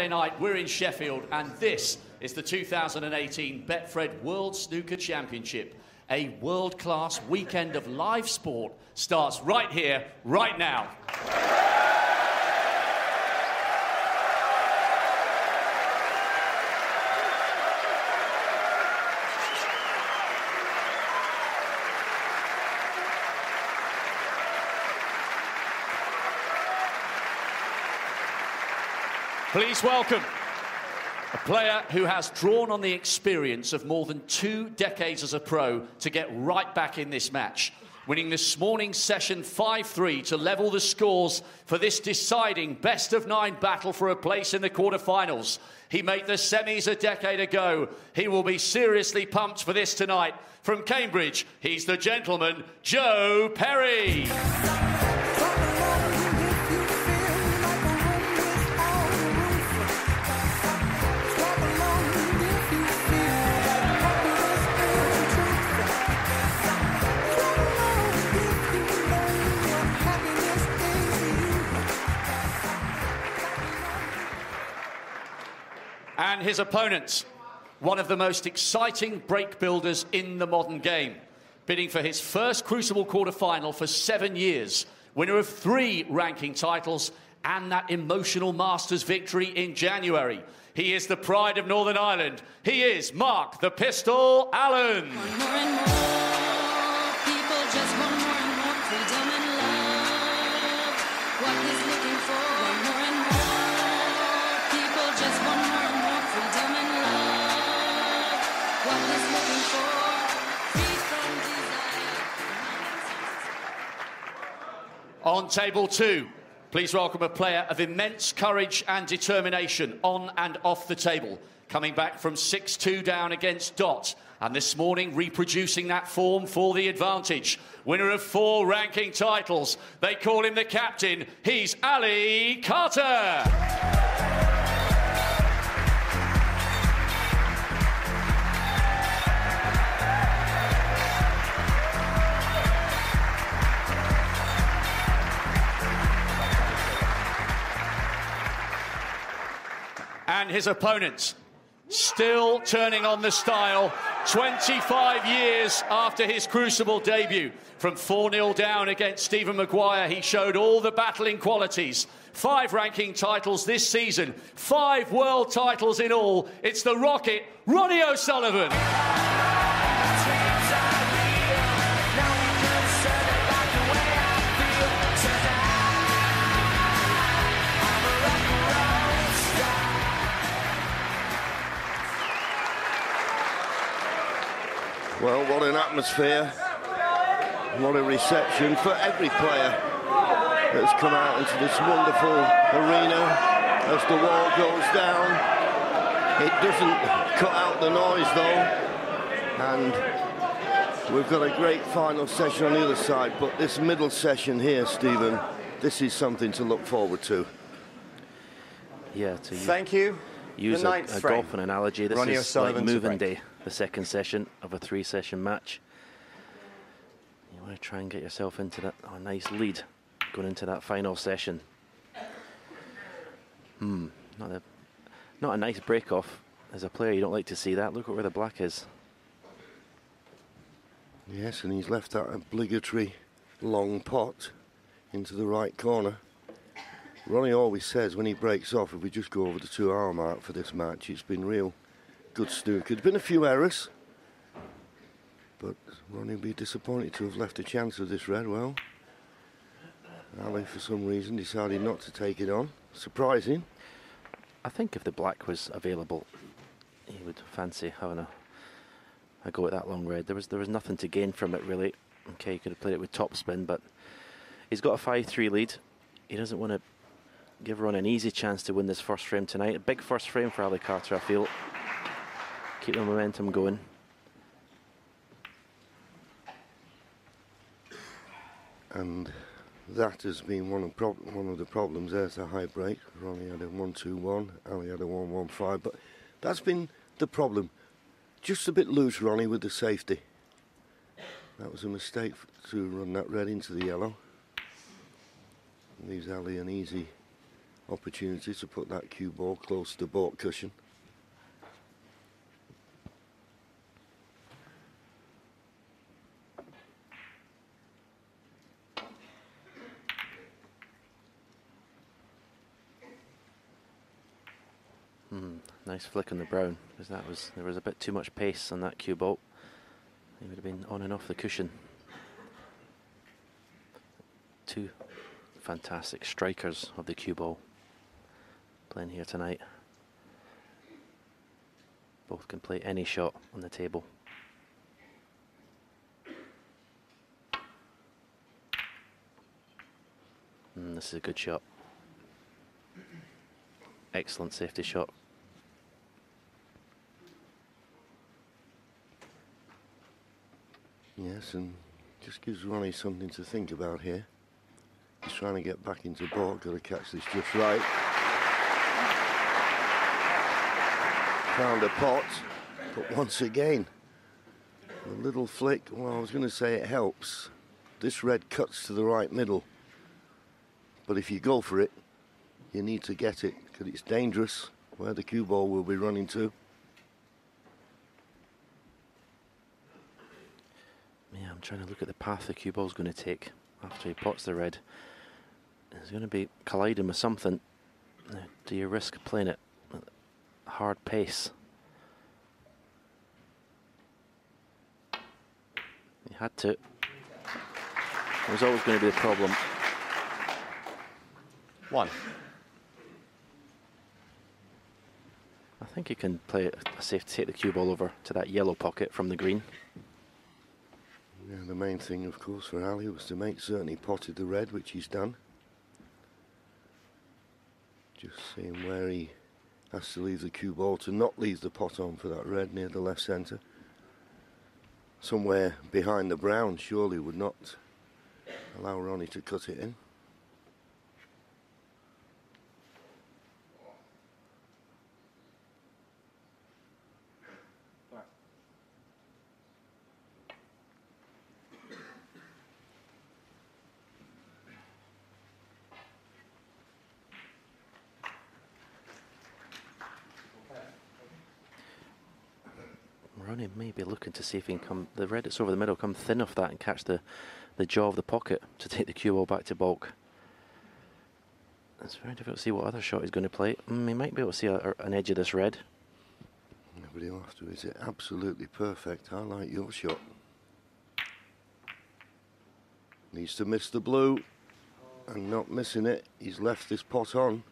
Night, we're in Sheffield, and this is the 2018 Betfred World Snooker Championship. A world-class weekend of live sport starts right here, right now. Please welcome a player who has drawn on the experience of more than 2 decades as a pro to get right back in this match, winning this morning's session 5-3 to level the scores for this deciding best-of-9 battle for a place in the quarterfinals. He made the semis a decade ago. He will be seriously pumped for this tonight. From Cambridge, he's the gentleman, Joe Perry. And his opponent, one of the most exciting break builders in the modern game, bidding for his first Crucible quarter-final for 7 years, winner of 3 ranking titles and that emotional Masters victory in January. He is the pride of Northern Ireland. He is Mark the Pistol Allen. More and more people just want more and more freedom and love. What he's looking for, more and more people just want more and more freedom and love. What he's looking for, free from desire. On table 2, please welcome a player of immense courage and determination on and off the table, coming back from 6-2 down against Dot, and this morning reproducing that form for the advantage. Winner of 4 ranking titles. They call him the captain. He's Ali Carter. And his opponent, still turning on the style, 25 years after his Crucible debut. From 4-0 down against Stephen Maguire, he showed all the battling qualities. 5 ranking titles this season, 5 world titles in all. It's the Rocket, Ronnie O'Sullivan. Well, what an atmosphere, what a reception for every player that's come out into this wonderful arena as the wall goes down. It doesn't cut out the noise though, and we've got a great final session on the other side, but this middle session here, Stephen, this is something to look forward to. Yeah, thank you. Use a golfing analogy, this Ronnie is like O'Sullivan's moving day, the second session of a 3-session match. You want to try and get yourself into that nice lead going into that final session. Not a nice break off. As a player, you don't like to see that. Look at where the black is. Yes, and he's left that obligatory long pot into the right corner. Ronnie always says when he breaks off, if we just go over the 2-hour mark for this match, it's been real good snooker. There's been a few errors, but Ronnie will be disappointed to have left a chance of this red. Well, Ali, for some reason, decided not to take it on. Surprising. I think if the black was available, he would fancy having a go at that long red. There was nothing to gain from it, really. Okay, he could have played it with topspin, but he's got a 5-3 lead. He doesn't want to give Ron an easy chance to win this first frame tonight. A big first frame for Ali Carter, I feel. Keep the momentum going. And that has been one of the problems. There's the high break. Ronnie had a 1-2-1, Ali had a 1-1-5, but that's been the problem. Just a bit loose, Ronnie, with the safety. That was a mistake to run that red into the yellow. Leaves Ali an easy opportunity to put that cue ball close to the baulk cushion. Nice flick on the brown, because there was a bit too much pace on that cue ball. He would have been on and off the cushion. Two fantastic strikers of the cue ball playing here tonight. Both can play any shot on the table. This is a good shot. Excellent safety shot. Yes, and just gives Ronnie something to think about here. He's trying to get back into baulk, got to catch this just right. Found a pot, but once again, a little flick. Well, I was going to say it helps. This red cuts to the right middle. But if you go for it, you need to get it, because it's dangerous where the cue ball will be running to. Yeah, I'm trying to look at the path the cue ball's going to take after he pots the red. It's going to be colliding with something. Now, do you risk playing it at a hard pace? He had to. It was always going to be a problem. 1. I think he can play a safe to take the cue ball over to that yellow pocket from the green. Yeah, the main thing, of course, for Ali was to make certain he potted the red, which he's done. Just seeing where he has to leave the cue ball to not leave the pot on for that red near the left centre. Somewhere behind the brown surely would not allow Ronnie to cut it in. Ronnie may be looking to see if he can come, the red that's over the middle, come thin off that and catch the jaw of the pocket to take the cue ball back to baulk. It's very difficult to see what other shot he's going to play. He might be able to see an edge of this red. But he'll have to hit it absolutely perfect. I like your shot. Needs to miss the blue, and not missing it. He's left this pot on.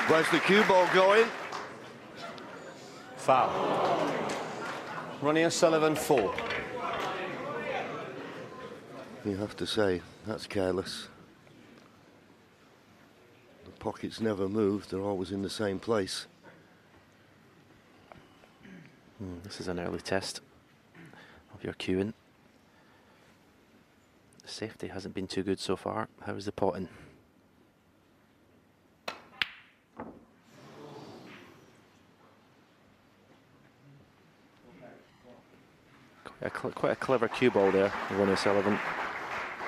Where's the cue ball going? Foul. Ronnie O'Sullivan 4. You have to say, that's careless. The pockets never move, they're always in the same place. This is an early test of your cueing. The safety hasn't been too good so far. How is the potting? Quite a clever cue ball there, Ronnie O'Sullivan.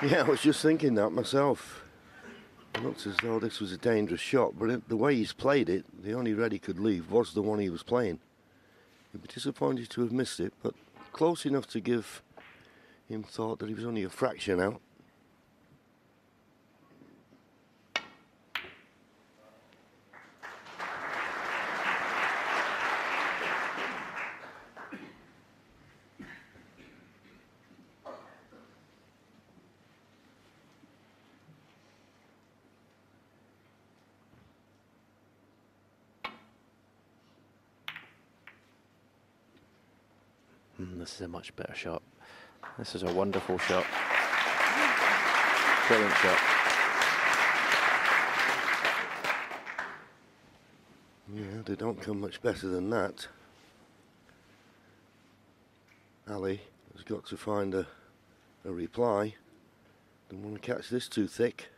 Yeah, I was just thinking that myself. It looks as though this was a dangerous shot, but the way he's played it, the only red he could leave was the one he was playing. He'd be disappointed to have missed it, but close enough to give him thought that he was only a fraction out. This is a much better shot. This is a wonderful shot. Brilliant shot. Yeah, they don't come much better than that. Ali has got to find a reply. Don't want to catch this too thick.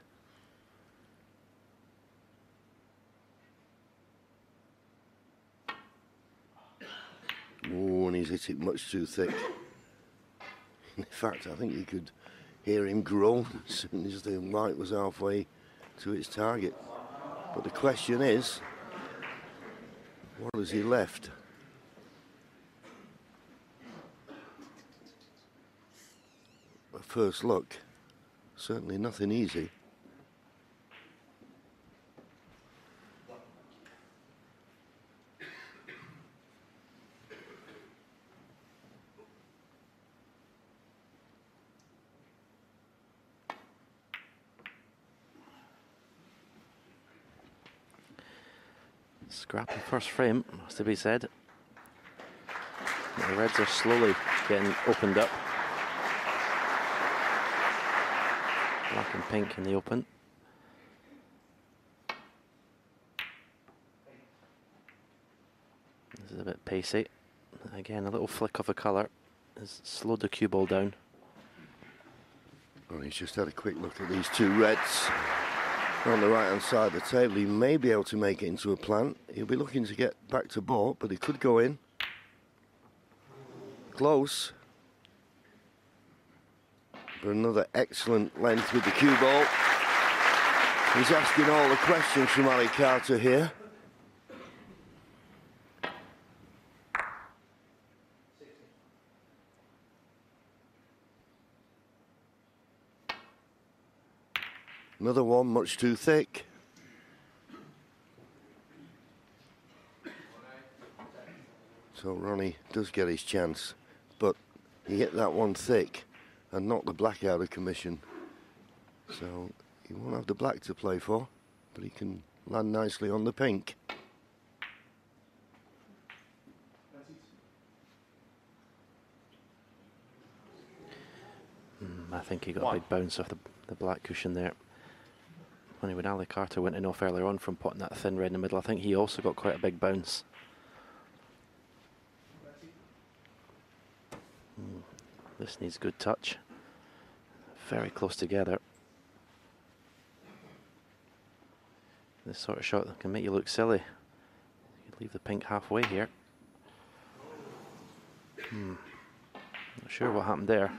Oh, and he's hit it much too thick. In fact, I think you could hear him groan as soon as the white was halfway to its target. But the question is, what has he left? At first look, certainly nothing easy. Scrappy first frame, has to be said. The reds are slowly getting opened up. Black and pink in the open. This is a bit pacey. Again, a little flick of a colour has slowed the cue ball down. Well, he's just had a quick look at these two reds on the right hand side of the table. He may be able to make it into a plant. He'll be looking to get back to ball, but he could go in. Close. But another excellent length with the cue ball. He's asking all the questions from Ali Carter here. Another one, much too thick. So Ronnie does get his chance, but he hit that one thick and knocked the black out of commission. So he won't have the black to play for, but he can land nicely on the pink. I think he got a big bounce off the black cushion there. Funny, when Ali Carter went in off earlier on from potting that thin red in the middle, I think he also got quite a big bounce. This needs good touch. Very close together. This sort of shot can make you look silly. You could leave the pink halfway here. Not sure what happened there.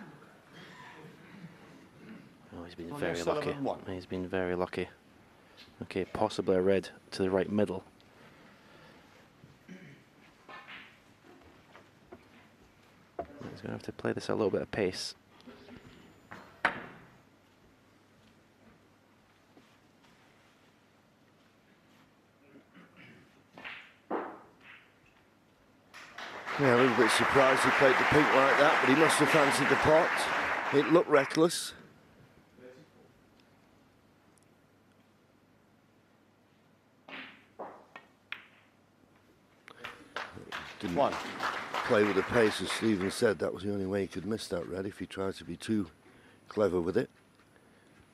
Oh, he's been very lucky. He's been very lucky. Okay, possibly a red to the right middle. He's going to have to play this at a little bit of pace. Yeah, a little bit surprised he played the pink like that, but he must have fancied the pot. It looked reckless. Didn't play with the pace, as Stephen said. That was the only way he could miss that red if he tried to be too clever with it.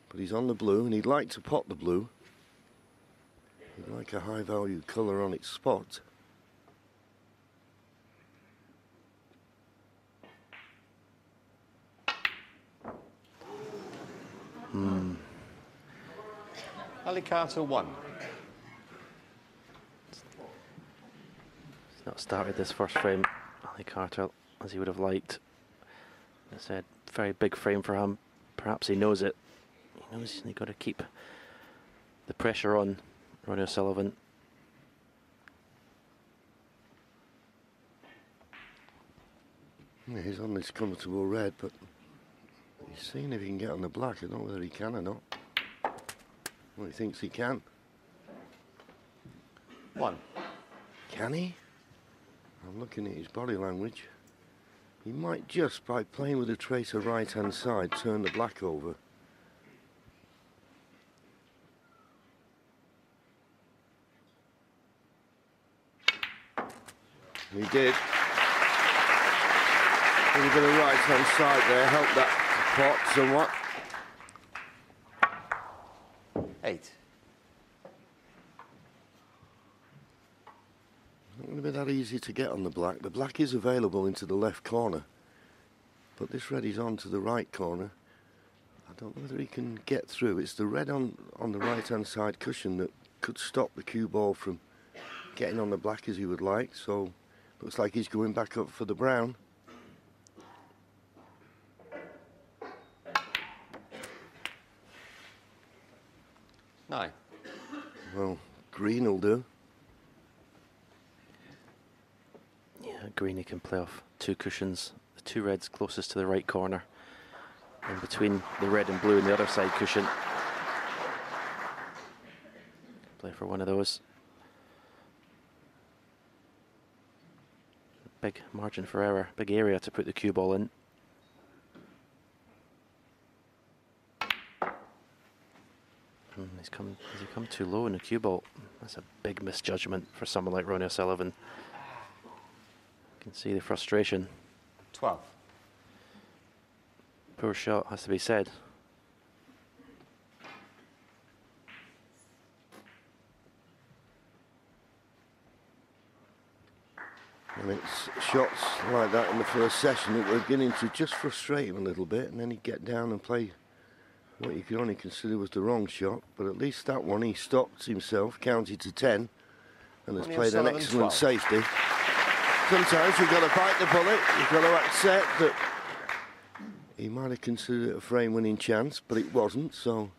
But he's on the blue, and he'd like to pot the blue. He'd like a high value colour on its spot. Ali Carter 1. He's not started this first frame, Ali Carter, as he would have liked. As I said, very big frame for him. Perhaps he knows it. He knows he's got to keep the pressure on Ronnie O'Sullivan. Yeah, he's on this comfortable red, but he's seeing if he can get on the black. I don't know whether he can or not. Well, he thinks he can. 1. Can he? I'm looking at his body language. He might just, by playing with a tracer right-hand side, turn the black over. He did. A little bit of right-hand side there, helped that pot somewhat. 8. Not going to be that easy to get on the black. The black is available into the left corner, but this red is on to the right corner. I don't know whether he can get through. It's the red on the right-hand side cushion that could stop the cue ball from getting on the black as he would like. So looks like he's going back up for the brown. No. Well, green will do. Yeah, green he can play off 2 cushions. The 2 reds closest to the right corner. And between the red and blue and the other side cushion. Play for one of those. Big margin for error, big area to put the cue ball in. Has he come too low in the cue ball? That's a big misjudgment for someone like Ronnie O'Sullivan. You can see the frustration. 12. Poor shot, has to be said. And it's shots like that in the first session that were beginning to just frustrate him a little bit, and then he'd get down and play what you could only consider was the wrong shot. But at least that one he stopped himself, counted to 10, and has played an excellent safety. Sometimes you've got to bite the bullet, you've got to accept that he might have considered it a frame-winning chance, but it wasn't, so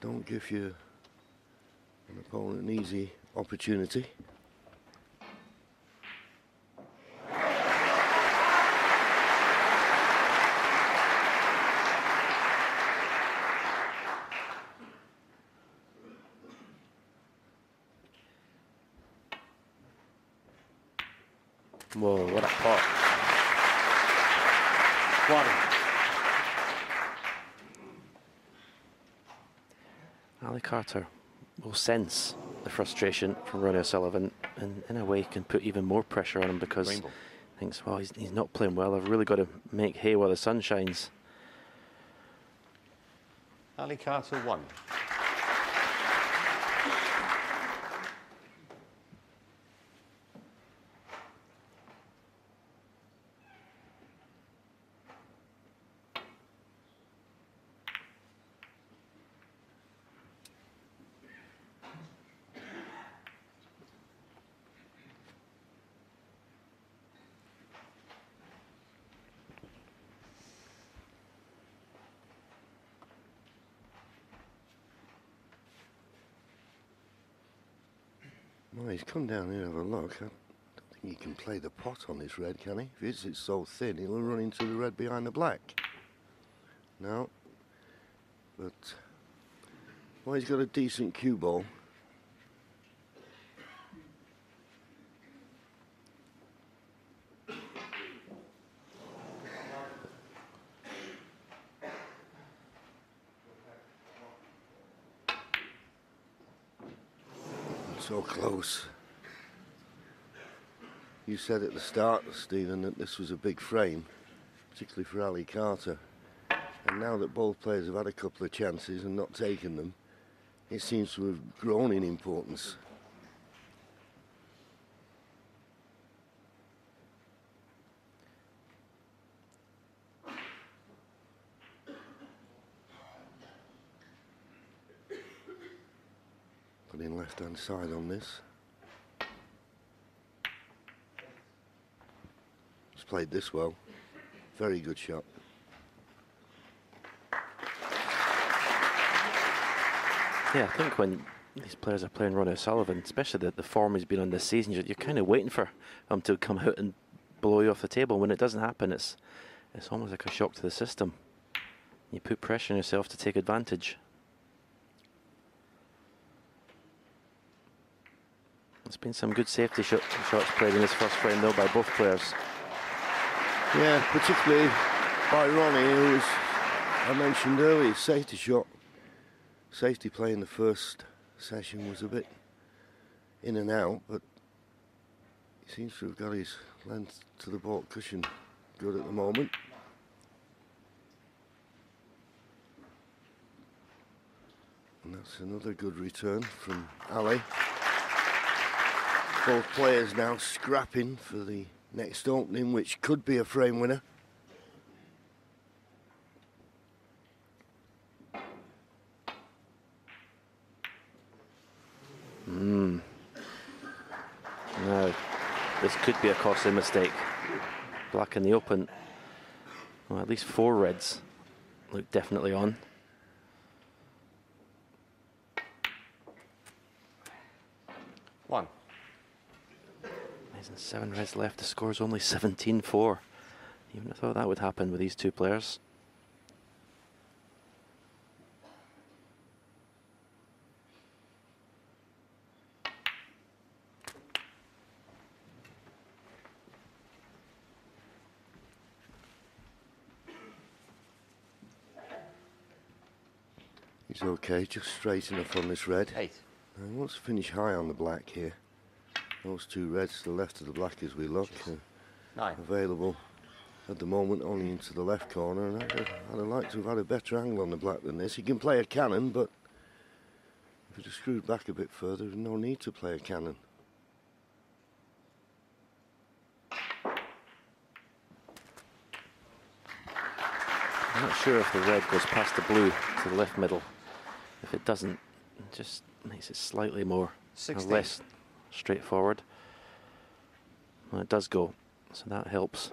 don't give an opponent an easy opportunity. Whoa, what a pot. 1. Ali Carter will sense the frustration from Ronnie O'Sullivan and in a way can put even more pressure on him because he thinks, well, he's not playing well. I've really got to make hay while the sun shines. Ali Carter 1. Well, he's come down here and have a look. I don't think he can play the pot on this red, can he? If it's so thin, he'll run into the red behind the black. No. But, well, he's got a decent cue ball. So close. You said at the start, Stephen, that this was a big frame, particularly for Ali Carter. And now that both players have had a couple of chances and not taken them, it seems to have grown in importance. Putting left-hand side on this. He's played this well. Very good shot. Yeah, I think when these players are playing Ronnie O'Sullivan, especially the form he's been on this season, you're kind of waiting for him to come out and blow you off the table. When it doesn't happen, it's almost like a shock to the system. You put pressure on yourself to take advantage. There's been some good safety shots played in this first frame, though, by both players. Yeah, particularly by Ronnie, who was, I mentioned earlier, safety shot. Safety play in the first session was a bit in and out, but Seems to have got his length to the baulk cushion good at the moment. And that's another good return from Ali. Both players now scrapping for the next opening, which could be a frame winner. No, this could be a costly mistake. Black in the open. Well, at least 4 reds look definitely on. One. Amazing, 7 reds left. The score's only 17-4. Even I thought that would happen with these two players. He's okay, just straight enough on this red. 8. He wants to finish high on the black here. Those 2 reds to the left of the black as we look. 9. Available at the moment only into the left corner, and I'd have liked to have had a better angle on the black than this. He can play a cannon, but if it had screwed back a bit further, there's no need to play a cannon. I'm not sure if the red goes past the blue to the left middle. If it doesn't, it just makes it slightly more 16. less straightforward. Well, it does go, so that helps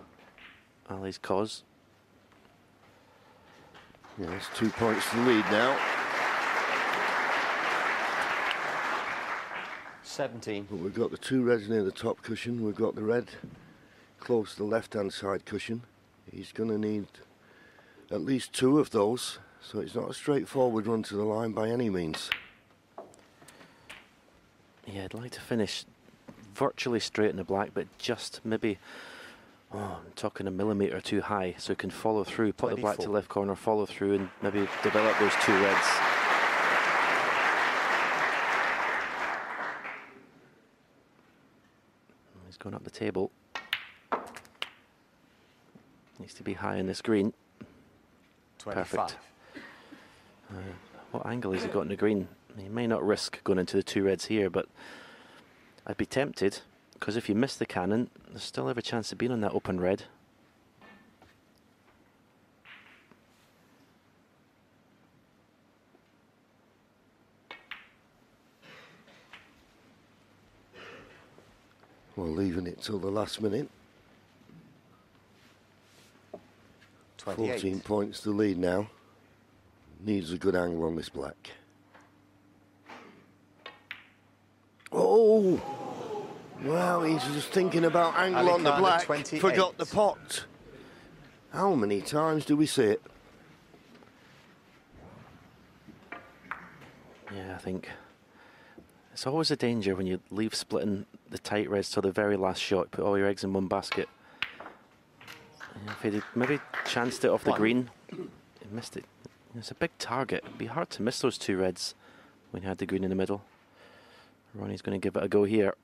Ali's cause. Yeah, it's 2 points to lead now. 17. But we've got the 2 reds near the top cushion. We've got the red close to the left-hand side cushion. He's going to need at least 2 of those, so it's not a straightforward run to the line by any means. Yeah, I'd like to finish virtually straight in the black, but just maybe, I'm talking a millimetre too high, so it can follow through, put the black to 24. left corner, follow through, and maybe develop those 2 reds. He's going up the table. Needs to be high in this green. 25. Perfect. What angle has he got in the green? He may not risk going into the 2 reds here, but I'd be tempted, because if you miss the cannon, there's still every chance of being on that open red. Well, leaving it till the last minute. 28. 14 points to lead now. Needs a good angle on this black. Oh! Well, he's just thinking about angle on the Alicante, black. 28. Forgot the pot. How many times do we see it? Yeah, I think it's always a danger when you leave splitting the tight reds till the very last shot, put all your eggs in one basket. And if he'd maybe chanced it off the 1. green, he missed it. It's a big target. It'd be hard to miss those 2 reds when you had the green in the middle. Ronnie's going to give it a go here.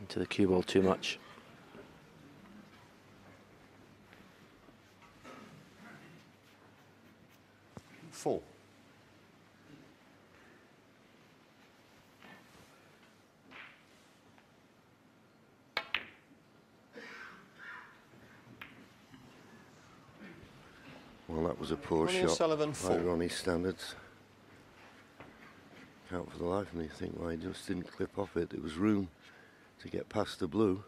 Into the cue ball too much. Four. Well, that was a poor Ronnie shot O'Sullivan, by 4. Ronnie's standards. Can't for the life of me think why he just didn't clip off it. There was room to get past the blue.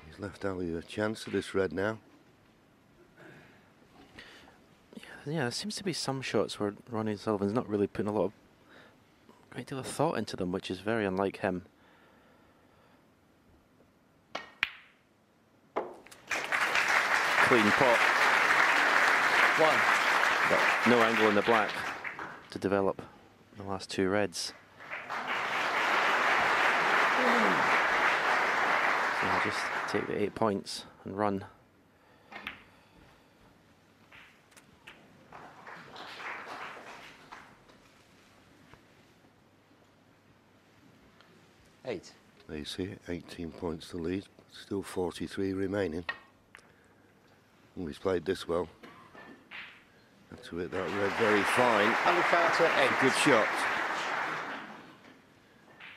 He's left Ali a chance of this red now. Yeah, there seems to be some shots where Ronnie Sullivan's not really putting a great deal of thought into them, which is very unlike him. Clean pot. 1. But no angle in the black to develop the last 2 reds. So I'll just take the 8 points and run. Eight. There you see it, 18 points to lead, still 43 remaining. Oh, he's played this well. Had to hit that red very fine. Ali Carter, 8. Good shot.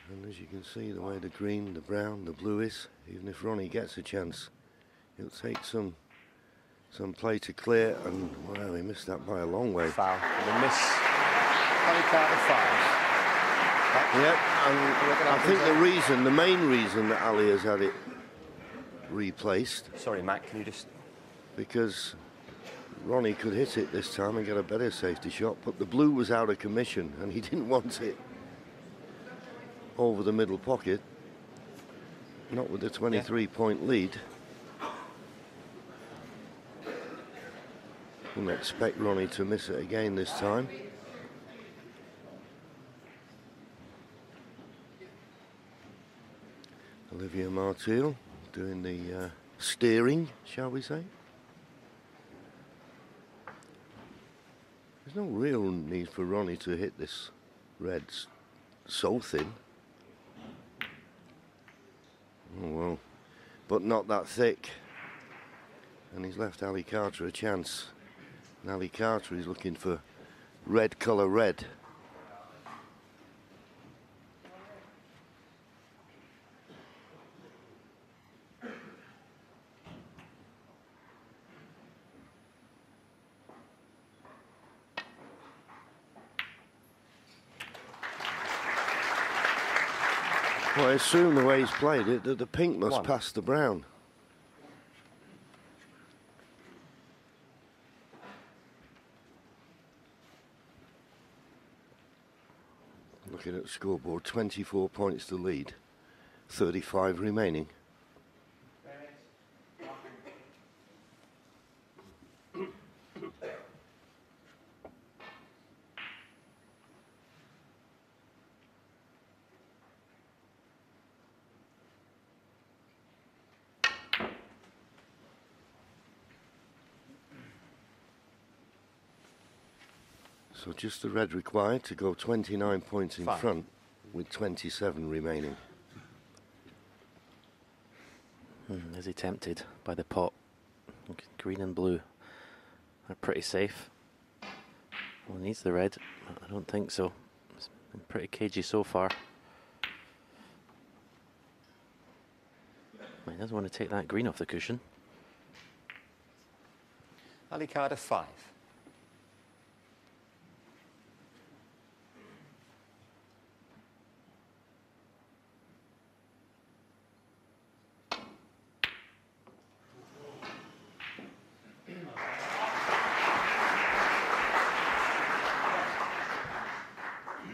And as you can see, the way the green, the brown, the blue is, even if Ronnie gets a chance, it'll take some play to clear, and well, he missed that by a long way. Foul. And a miss. Ali Carter, 5. Yep, and I think the main reason that Ali has had it replaced, Sorry, Matt, can you just... because Ronnie could hit it this time and get a better safety shot, but the blue was out of commission and he didn't want it over the middle pocket, not with the 23-point lead. Wouldn't expect Ronnie to miss it again this time. Olivia Martil doing the steering, shall we say. There's no real need for Ronnie to hit this red so thin. Oh well, but not that thick. And he's left Ali Carter a chance. And Ali Carter is looking for red colour red. Well, I assume the way he's played it, that the pink must pass the brown. Looking at the scoreboard, 24 points to lead, 35 remaining. So just the red required to go 29 points in front with 27 remaining. Is he tempted by the pot? Green and blue are pretty safe. Well, he needs the red. I don't think so. It's been pretty cagey so far. He doesn't want to take that green off the cushion. Ali Carter, 5.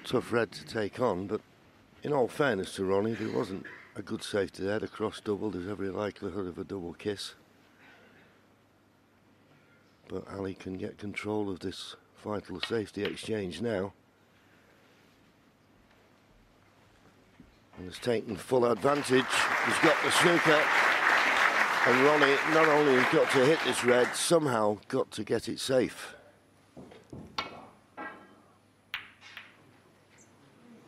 Tough red to take on, but in all fairness to Ronnie, there wasn't a good safety there. The cross double, there's every likelihood of a double kiss. But Ali can get control of this vital safety exchange now. And has taken full advantage. He's got the snooker. And Ronnie not only has got to hit this red, somehow got to get it safe.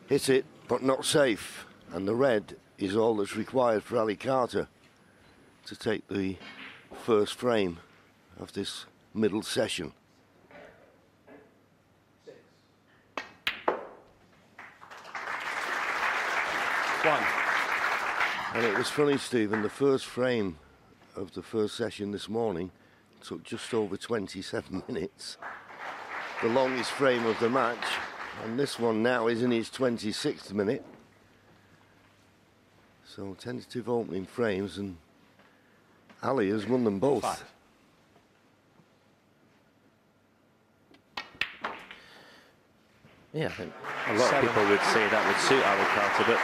Hit it, but not safe. And the red is all that's required for Ali Carter to take the first frame of this middle session. And it was funny, Stephen, the first frame of the first session this morning took just over 27 minutes. The longest frame of the match. And this one now is in his 26th minute. So tentative opening frames, and Ali has won them both. 5. Yeah, I think a lot of people would say that would suit Ali Carter, but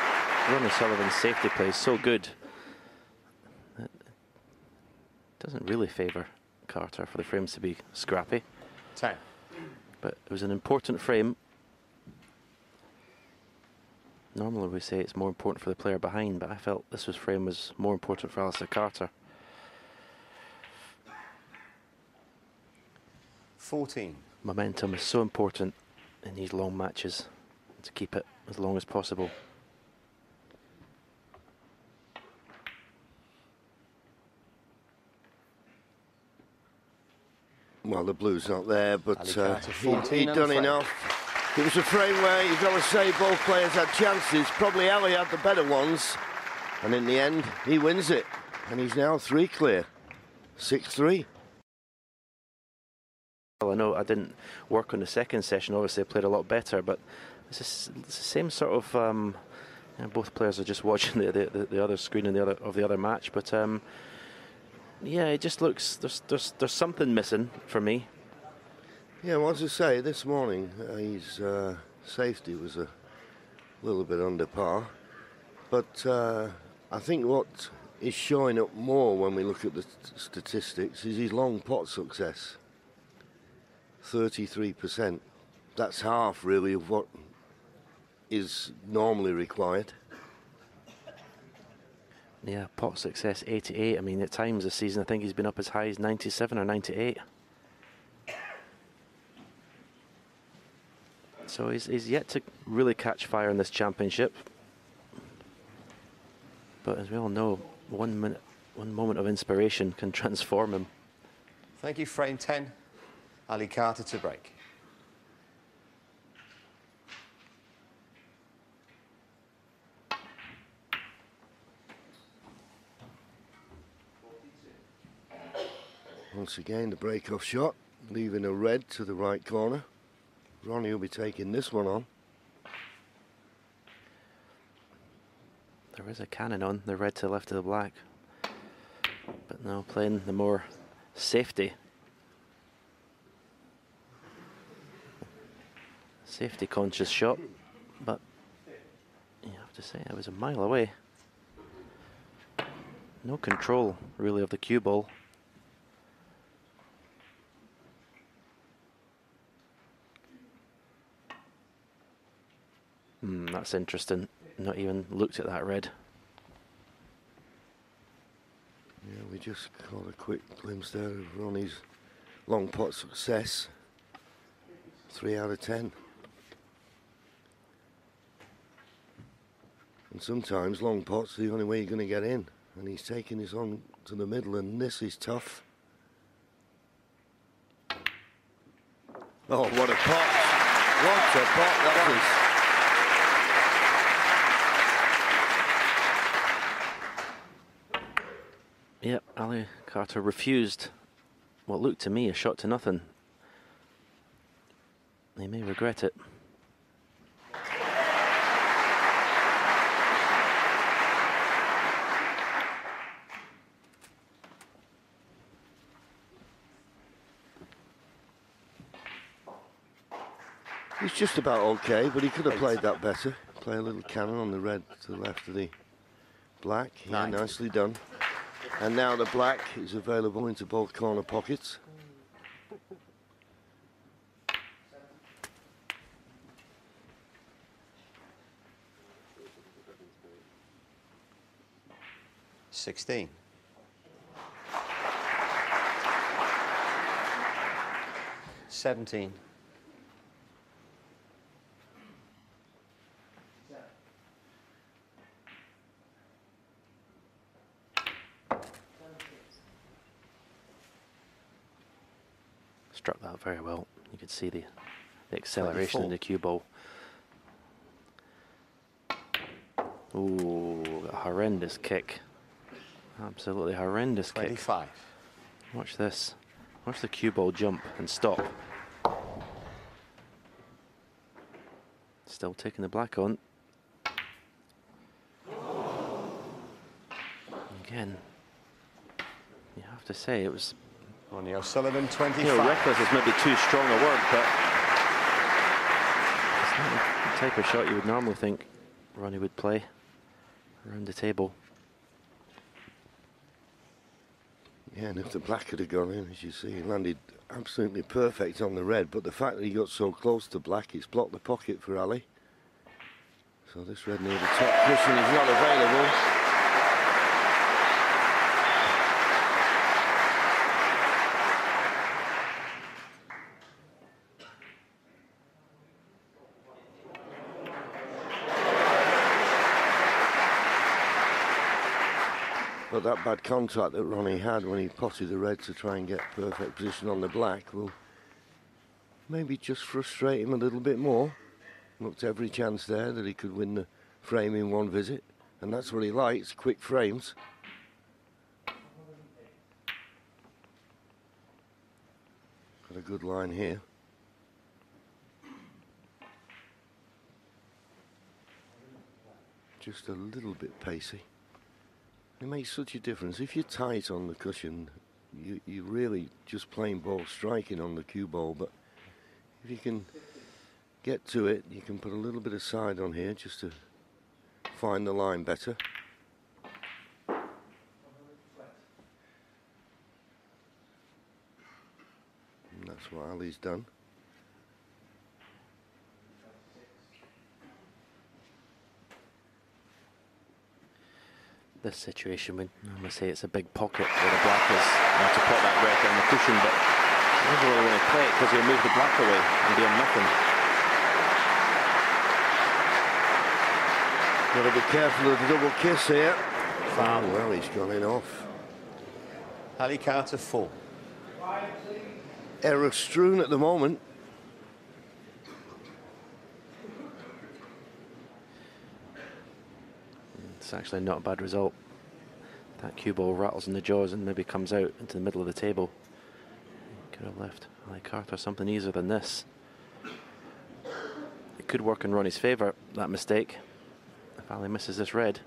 Ronnie Sullivan's safety play is so good. It doesn't really favour Carter for the frames to be scrappy. 10. But it was an important frame. Normally we say it's more important for the player behind, but I felt this frame was more important for Alistair Carter. 14. Momentum is so important in these long matches, to keep it as long as possible. Well, the blue's not there, but Ali Carter, 14 he'd and done frame. enough. It was a frame where you've got to say both players had chances. Probably Ali had the better ones. And in the end, he wins it. And he's now 3 clear. 6-3. Well, I know I didn't work on the second session. Obviously, I played a lot better, but it's the same sort of. You know, both players are just watching the other screen and the other match, but yeah, it just looks there's something missing for me. Yeah, well, as I say, this morning his safety was a little bit under par, but I think what is showing up more when we look at the statistics is his long pot success. 33%. That's half, really, of what is normally required. Yeah, pot success 88. I mean, at times this season, I think he's been up as high as 97 or 98. So he's yet to really catch fire in this championship. But as we all know, one moment of inspiration can transform him. Thank you, frame 10. Ali Carter to break. Once again, the break-off shot, leaving a red to the right corner. Ronnie will be taking this one on. There is a cannon on, the red to the left of the black. But now playing the more safety conscious shot, but you have to say it was a mile away. No control really of the cue ball. That's interesting. Not even looked at that red. Yeah, we just caught a quick glimpse there of Ronnie's long pot success. 3 out of 10. And sometimes long pot's the only way you're going to get in. And he's taking this on to the middle, and this is tough. Oh, what a pot. What a pot that is. Yep, Ali Carter refused what looked to me a shot to nothing. He may regret it. He's just about okay, but he could have played that better. Play a little cannon on the red to the left of the black. Yeah, nicely done. And now the black is available into both corner pockets. $16. $17. Struck that very well. You could see the acceleration in the cue ball. Ooh, a horrendous kick. Absolutely horrendous 25. kick. Watch this. Watch the cue ball jump and stop. Still taking the black on. Again, you have to say it was. Ronnie O'Sullivan, 25. You know, reckless is maybe too strong a word, but it's not the type of shot you would normally think Ronnie would play around the table. Yeah, and if the black had gone in, as you see, he landed absolutely perfect on the red, but the fact that he got so close to black, it's blocked the pocket for Ali. So this red near the top cushion is not available. But that bad contact that Ronnie had when he potted the red to try and get perfect position on the black will maybe just frustrate him a little bit more. Looked every chance there that he could win the frame in one visit, and that's what he likes, quick frames. Got a good line here. Just a little bit pacey. It makes such a difference. If you're tight on the cushion, you really just plain ball striking on the cue ball, but if you can get to it, you can put a little bit of side on here just to find the line better. And that's what Ali's done. This situation, when I must say it's a big pocket where the black is to put that red on the cushion, but he doesn't really want to play it because he'll move the black away and be on nothing. Got to be careful of the double kiss here. Oh, well, he's gone in off. Ali Carter 4. Error strewn at the moment. It's actually not a bad result. That cue ball rattles in the jaws and maybe comes out into the middle of the table. Could have left Ali Carter something easier than this. It could work in Ronnie's favour, that mistake, if Ali misses this red.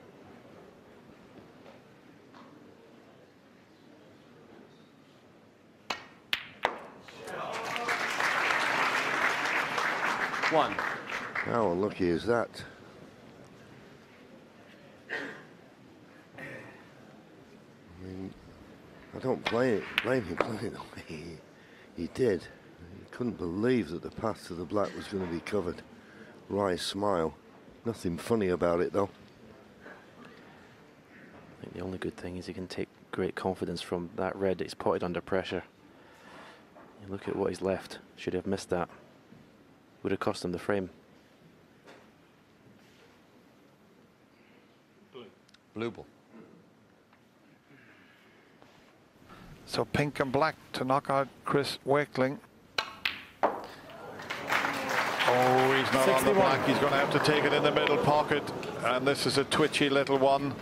One. How unlucky is that? I mean, I don't blame him playing it the way he did. He couldn't believe that the path to the black was going to be covered. Wry smile. Nothing funny about it, though. I think the only good thing is he can take great confidence from that red that he's potted under pressure. You look at what he's left. Should he have missed that? Would have cost him the frame. Blue ball. So pink and black to knock out Chris Wakeling. Oh, he's not on the black. He's going to have to take it in the middle pocket. And this is a twitchy little one.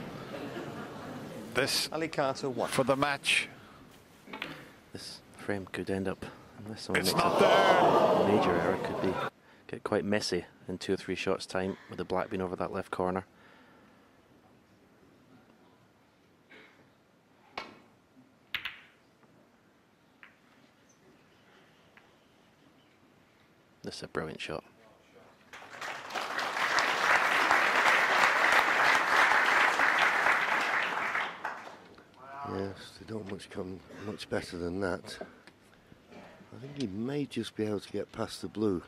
This Ali Carter 1. for the match. This frame could end up, unless someone It's makes not a there. major error, could get quite messy in 2 or 3 shots time with the black being over that left corner. This is a brilliant shot. Yes, they don't come much better than that. I think he may just be able to get past the blue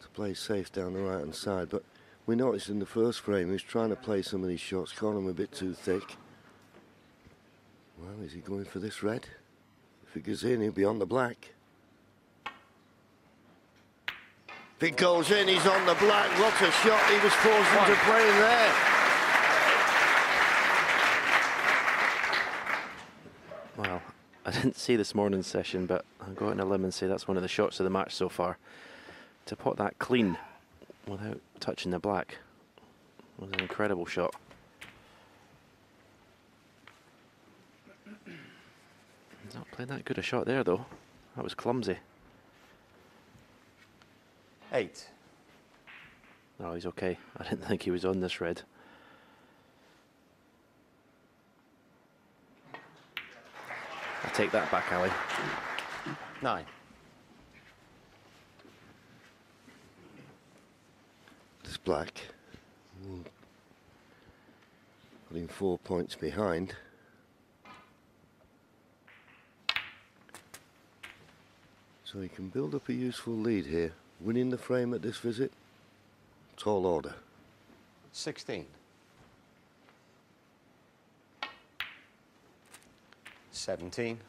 to play safe down the right hand side, but we noticed in the first frame he was trying to play some of these shots, caught him a bit too thick. Well, is he going for this red? If it goes in, he'll be on the black. If it goes in, he's on the black. What a shot he was forced into playing there. Well, I didn't see this morning's session, but I'll go out on a limb and say that's one of the shots of the match so far. To pot that clean without touching the black was an incredible shot. He's not playing that good a shot there, though. That was clumsy. 8. No, he's okay. I didn't think he was on this red. I take that back, Ali. 9. This black. Putting 4 points behind. So he can build up a useful lead here. Winning the frame at this visit, tall order. 16. 17.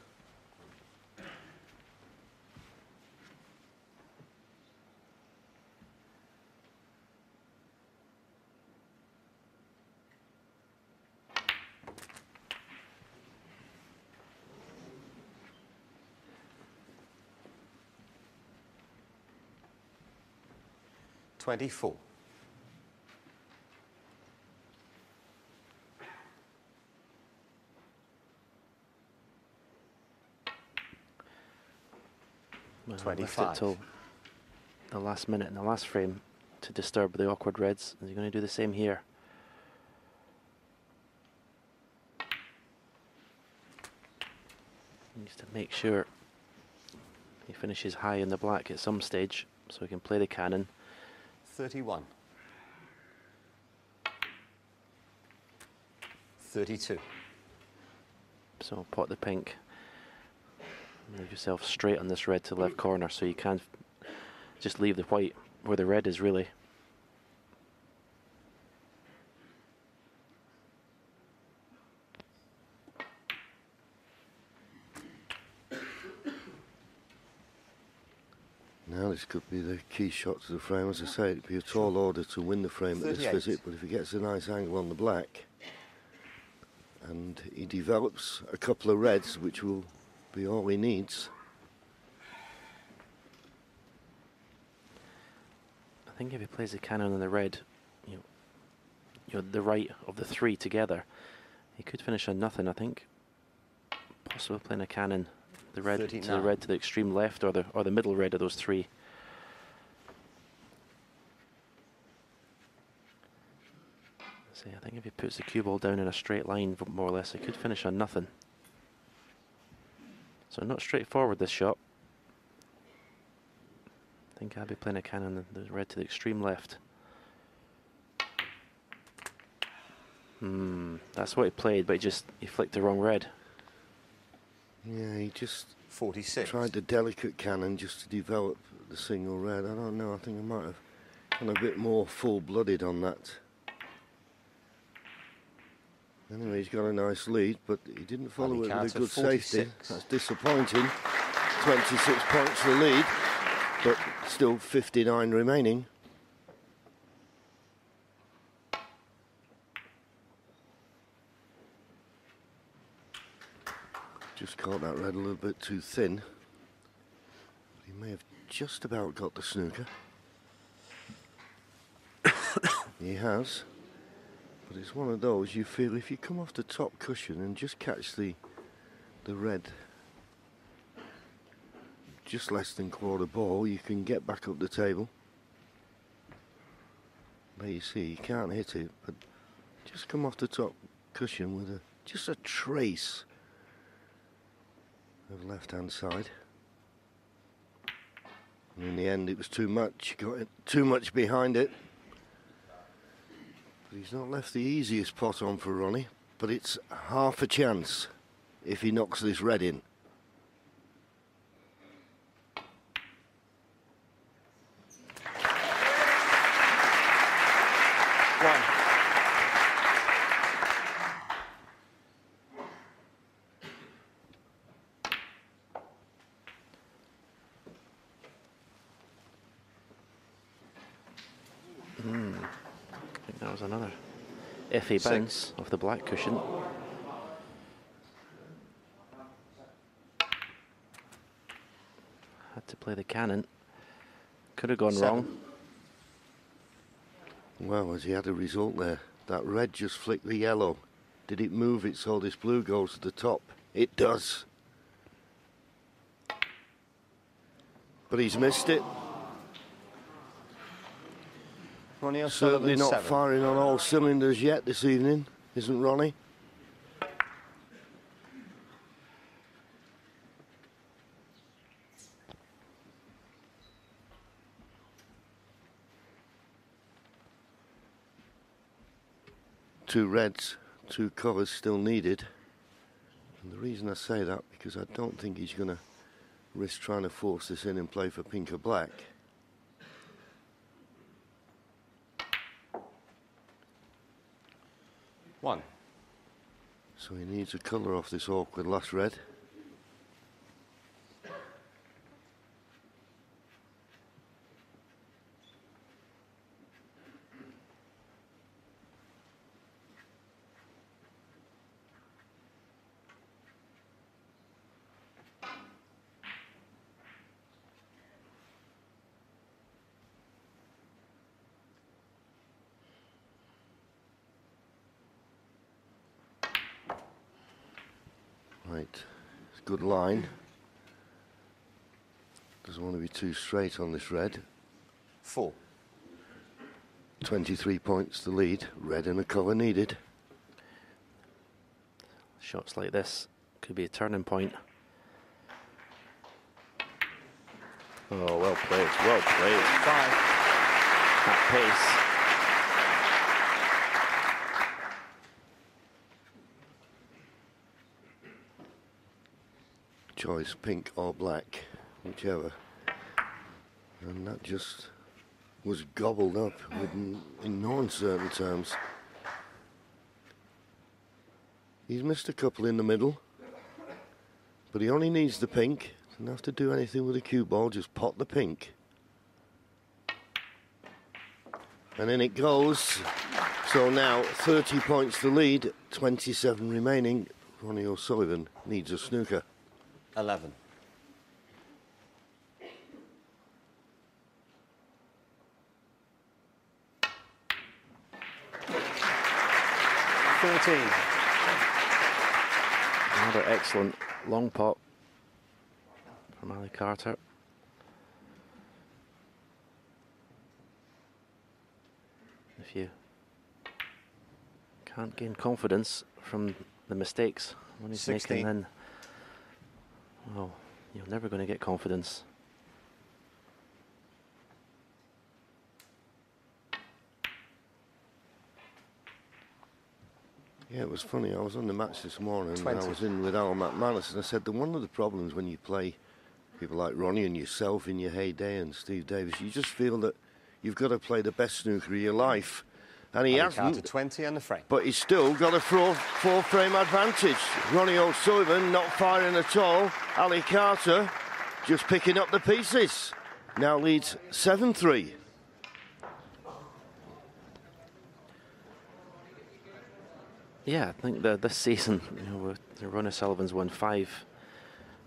24. Well, 25. left it till the last minute in the last frame to disturb the awkward reds. Is he going to do the same here? He needs to make sure he finishes high in the black at some stage so he can play the cannon. 31. 32. So pot the pink. Move yourself straight on this red to the left corner so you can't just leave the white where the red is really. Now this could be the key shot to the frame. As I say, it'd be a tall order to win the frame at this 38. visit, but if he gets a nice angle on the black and he develops a couple of reds, which will be all he needs. I think if he plays the cannon and the red, you know, the right of the three together, he could finish on nothing. I think possibly playing a cannon, the red to the 39. red to the extreme left, or the middle red of those three. See, I think if he puts the cue ball down in a straight line, more or less, he could finish on nothing. So not straightforward, this shot. I think I'll be playing a cannon, the red to the extreme left. That's what he played, but he flicked the wrong red. Yeah, he just 46. tried the delicate cannon just to develop the single red. I don't know, I think I might have gone a bit more full-blooded on that. Anyway, he's got a nice lead, but he didn't follow it with a good safety. That's disappointing. 26 points for the lead, but still 59 remaining. Just caught that red a little bit too thin. He may have just about got the snooker. He has. But it's one of those you feel if you come off the top cushion and just catch the red just less than quarter ball, you can get back up the table. There you see, you can't hit it, but just come off the top cushion with just a trace of left-hand side. And in the end, it was too much. Got it too much behind it. But he's not left the easiest pot on for Ronnie. But it's half a chance if he knocks this red in. I think that was another iffy bounce off the black cushion. Had to play the cannon. Could have gone wrong. Well, as he had a result there, that red just flicked the yellow. Did it move it so this blue goes to the top? It does. But he's missed it. Certainly not firing on all cylinders yet this evening, isn't Ronnie? Two reds, two covers still needed. And the reason I say that, because I don't think he's going to risk trying to force this in and play for pink or black. One. So he needs a colour off this awkward last red. Right, it's a good line. Doesn't want to be too straight on this red. 4. 23 points to lead. Red and a cover needed. Shots like this could be a turning point. Oh, well played, well played. 5. At pace. Choice pink or black, whichever. And that just was gobbled up in no uncertain terms. He's missed a couple in the middle, but he only needs the pink. Doesn't have to do anything with the cue ball, just pot the pink. And in it goes. So now 30 points to lead, 27 remaining. Ronnie O'Sullivan needs a snooker. 11. 13. Another excellent long pot from Ali Carter. If you can't gain confidence from the mistakes when he's 16. making, then, well, you're never going to get confidence. Yeah, it was funny. I was on the match this morning. 20. And I was in with Al McManus, and I said that one of the problems when you play people like Ronnie and yourself in your heyday and Steve Davis, you just feel that you've got to play the best snooker of your life. And he Ali Carter, hasn't. 20 and the frame. But he's still got a four-frame advantage. Ronnie O'Sullivan not firing at all. Ali Carter just picking up the pieces. Now leads 7-3. Yeah, I think that this season, Ronnie Sullivan's won 5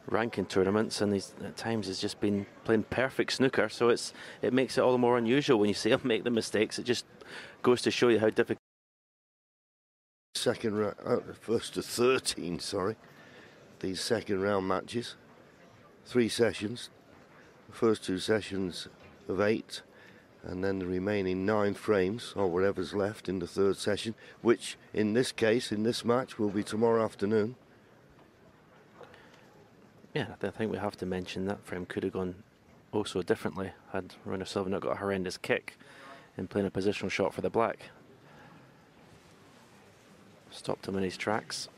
ranking tournaments, and he's at times has just been playing perfect snooker. So it makes it all the more unusual when you see him make the mistakes. It just goes to show you how difficult. Second round, first to 13. Sorry, these second round matches, 3 sessions. The first 2 sessions of 8. And then the remaining 9 frames, or whatever's left in the 3rd session, which in this case, in this match, will be tomorrow afternoon. Yeah, I think we have to mention that frame could have gone also differently had Ronnie Sullivan not got a horrendous kick in playing a positional shot for the black. Stopped him in his tracks.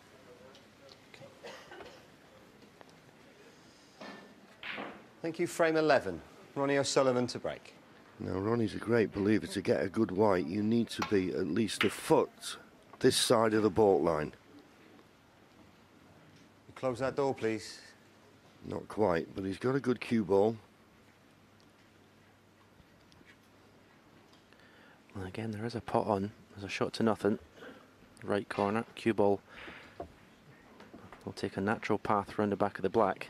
Thank you, frame 11. Ronnie O'Sullivan to break. Now, Ronnie's a great believer. To get a good white, you need to be at least a foot this side of the baulk line. Close that door, please. Not quite, but he's got a good cue ball. Well, again, there is a pot on. There's a shot to nothing. Right corner, cue ball will take a natural path round the back of the black.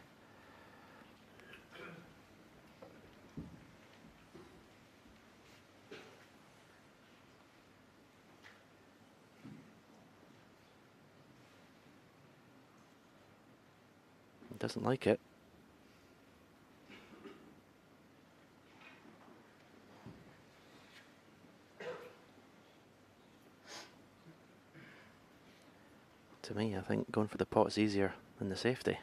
Doesn't like it. To me, I think going for the pot's easier than the safety.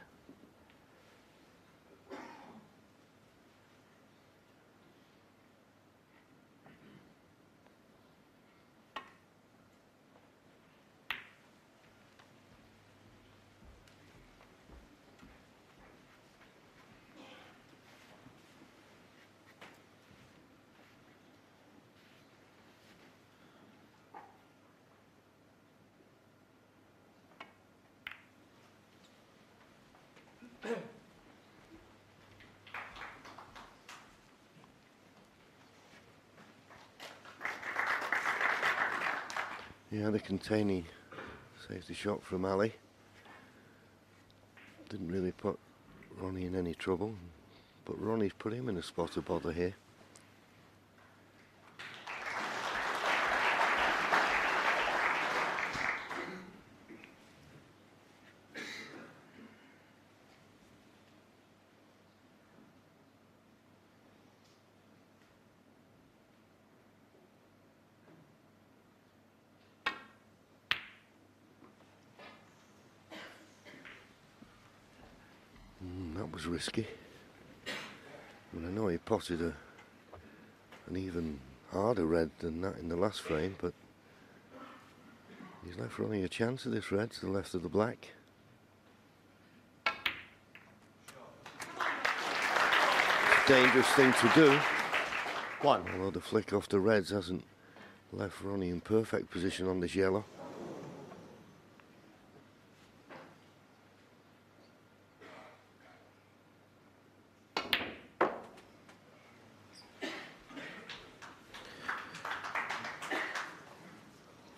Yeah, the containing safety shot from Ali. Didn't really put Ronnie in any trouble, but Ronnie's put him in a spot of bother here. was risky. And I know he potted an even harder red than that in the last frame, but he's left Ronnie a chance of this red to the left of the black. Dangerous thing to do. Although the flick off the reds hasn't left Ronnie in perfect position on this yellow.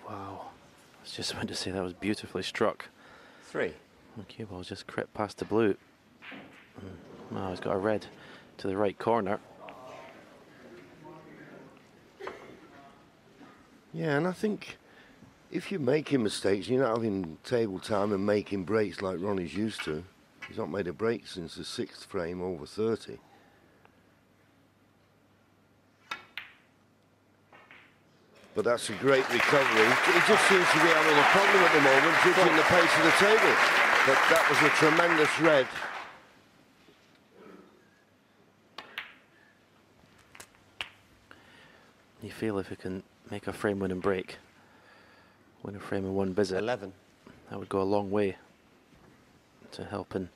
Wow. I was just about to say that was beautifully struck. 3. The cue ball just crept past the blue. Wow, he's got a red to the right corner. Yeah, and I think if you're making mistakes, you're not having table time and making breaks like Ronnie's used to. He's not made a break since the 6th frame over 30. But that's a great recovery. He just seems to be having a problem at the moment, judging the pace of the table. But that was a tremendous red. You feel if he can make a frame winning break, win a frame in one visit, 11. that would go a long way to helping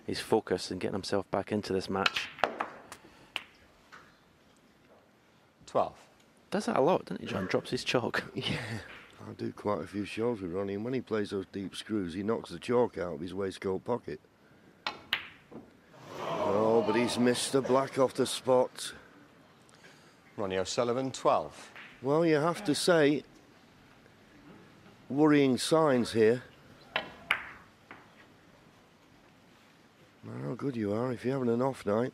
his focus and getting himself back into this match. 12. Does that a lot, doesn't he, John? Drops his chalk. Yeah, I do quite a few shows with Ronnie, and when he plays those deep screws, he knocks the chalk out of his waistcoat pocket. Oh, but he's missed the black off the spot. Ronnie O'Sullivan, 12. Well, you have to say, worrying signs here. How good you are if you're having an off night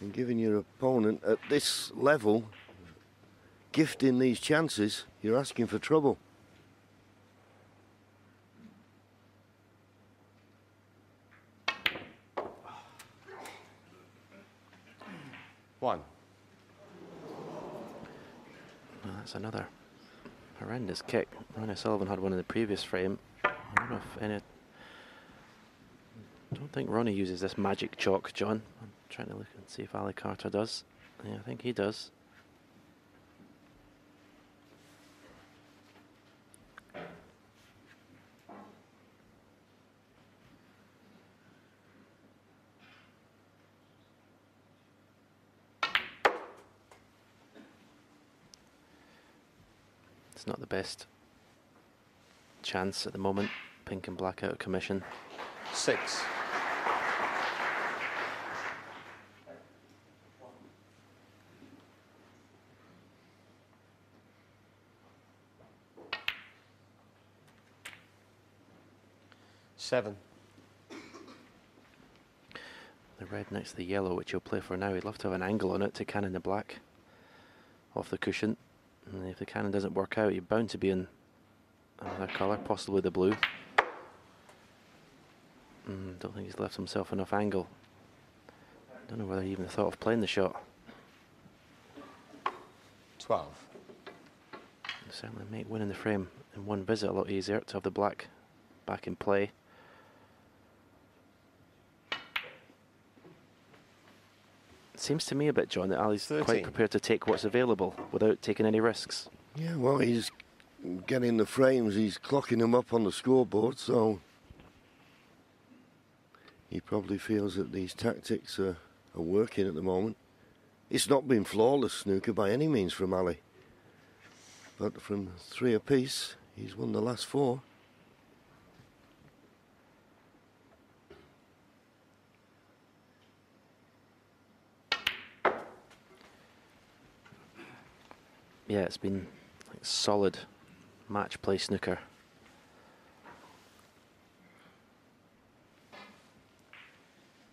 and giving your opponent at this level, gifting these chances, you're asking for trouble. One. Well, that's another horrendous kick. Ronnie Sullivan had one in the previous frame. I don't know if any. I don't think Ronnie uses this magic chalk, John. I'm trying to look and see if Ali Carter does. Yeah, I think he does. It's not the best chance at the moment. Pink and black out of commission. 6. Seven. The red next to the yellow, which he'll play for now. He'd love to have an angle on it to cannon the black off the cushion. And if the cannon doesn't work out, you're bound to be in another colour, possibly the blue. Don't think he's left himself enough angle. Don't know whether he even thought of playing the shot. 12. It'll certainly make winning the frame in one visit a lot easier to have the black back in play. It seems to me a bit, John, that Ali's 13. quite prepared to take what's available without taking any risks. Yeah, well, he's getting the frames, he's clocking them up on the scoreboard, so he probably feels that these tactics are working at the moment. It's not been flawless snooker by any means from Ali, but from 3 apiece, he's won the last 4. Yeah, it's been like solid match play snooker.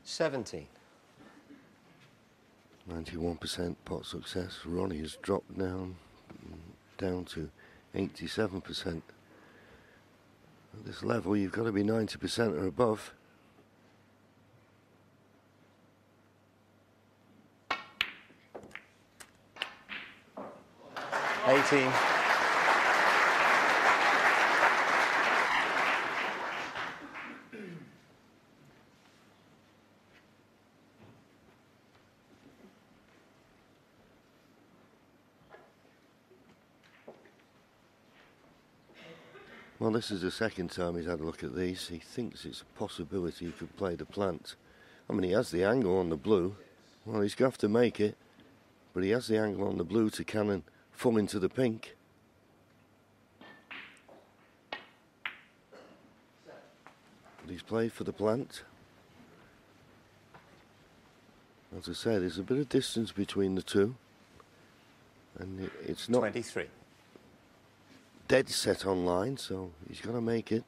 $17. 91% pot success. Ronnie has dropped down to 87%. At this level, you've got to be 90% or above. $18. Well, this is the second time he's had a look at these. He thinks it's a possibility he could play the plant. I mean, he has the angle on the blue. Well, he's going to have to make it. But he has the angle on the blue to cannon full into the pink. But he's played for the plant. As I say, there's a bit of distance between the two. And it's not 23. dead set on line, so he's going to make it.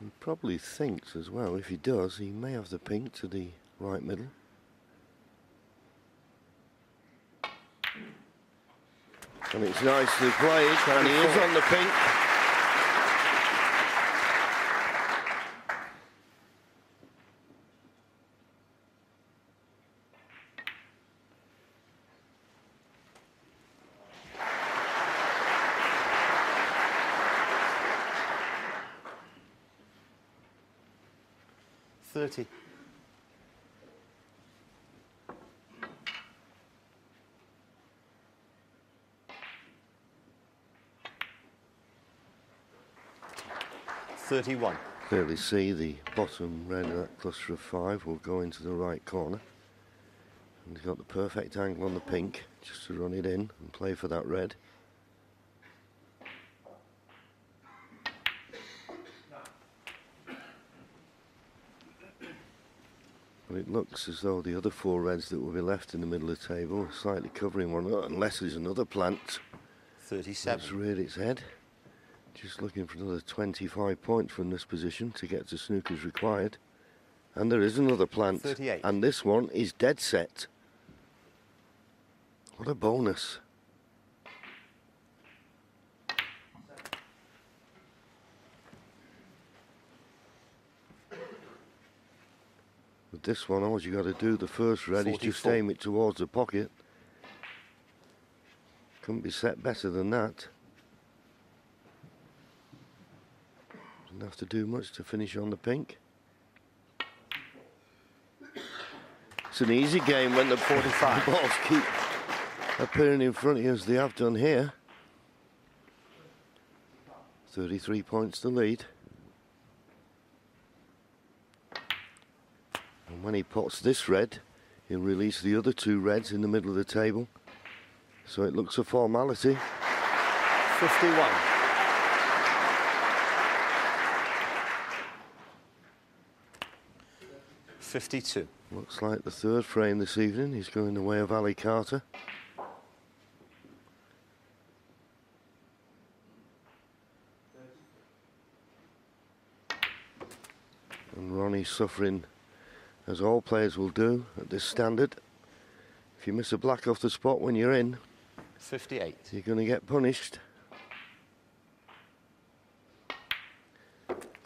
He probably thinks as well, if he does, he may have the pink to the right middle. And it's nicely played, and he is on the pink. $30. $31. Clearly see the bottom red of that cluster of 5 will go into the right corner. And he's got the perfect angle on the pink, just to run it in and play for that red. But it looks as though the other 4 reds that will be left in the middle of the table are slightly covering one another, unless there's another plant 37. that's reared its head. Just looking for another 25 points from this position to get to snooker's required. And there is another plant. 38. And this one is dead set. What a bonus. With this one, all you got to do, the first red, is just 44. aim it towards the pocket. Couldn't be set better than that. Doesn't have to do much to finish on the pink. It's an easy game when the 45 balls keep appearing in front of you as they have done here. 33 points to lead. And when he pots this red, he'll release the other 2 reds in the middle of the table. So it looks a formality. 51. $52. Looks like the 3rd frame this evening is going the way of Ali Carter. And Ronnie's suffering, as all players will do at this standard. If you miss a black off the spot when you're in, 58. you're going to get punished.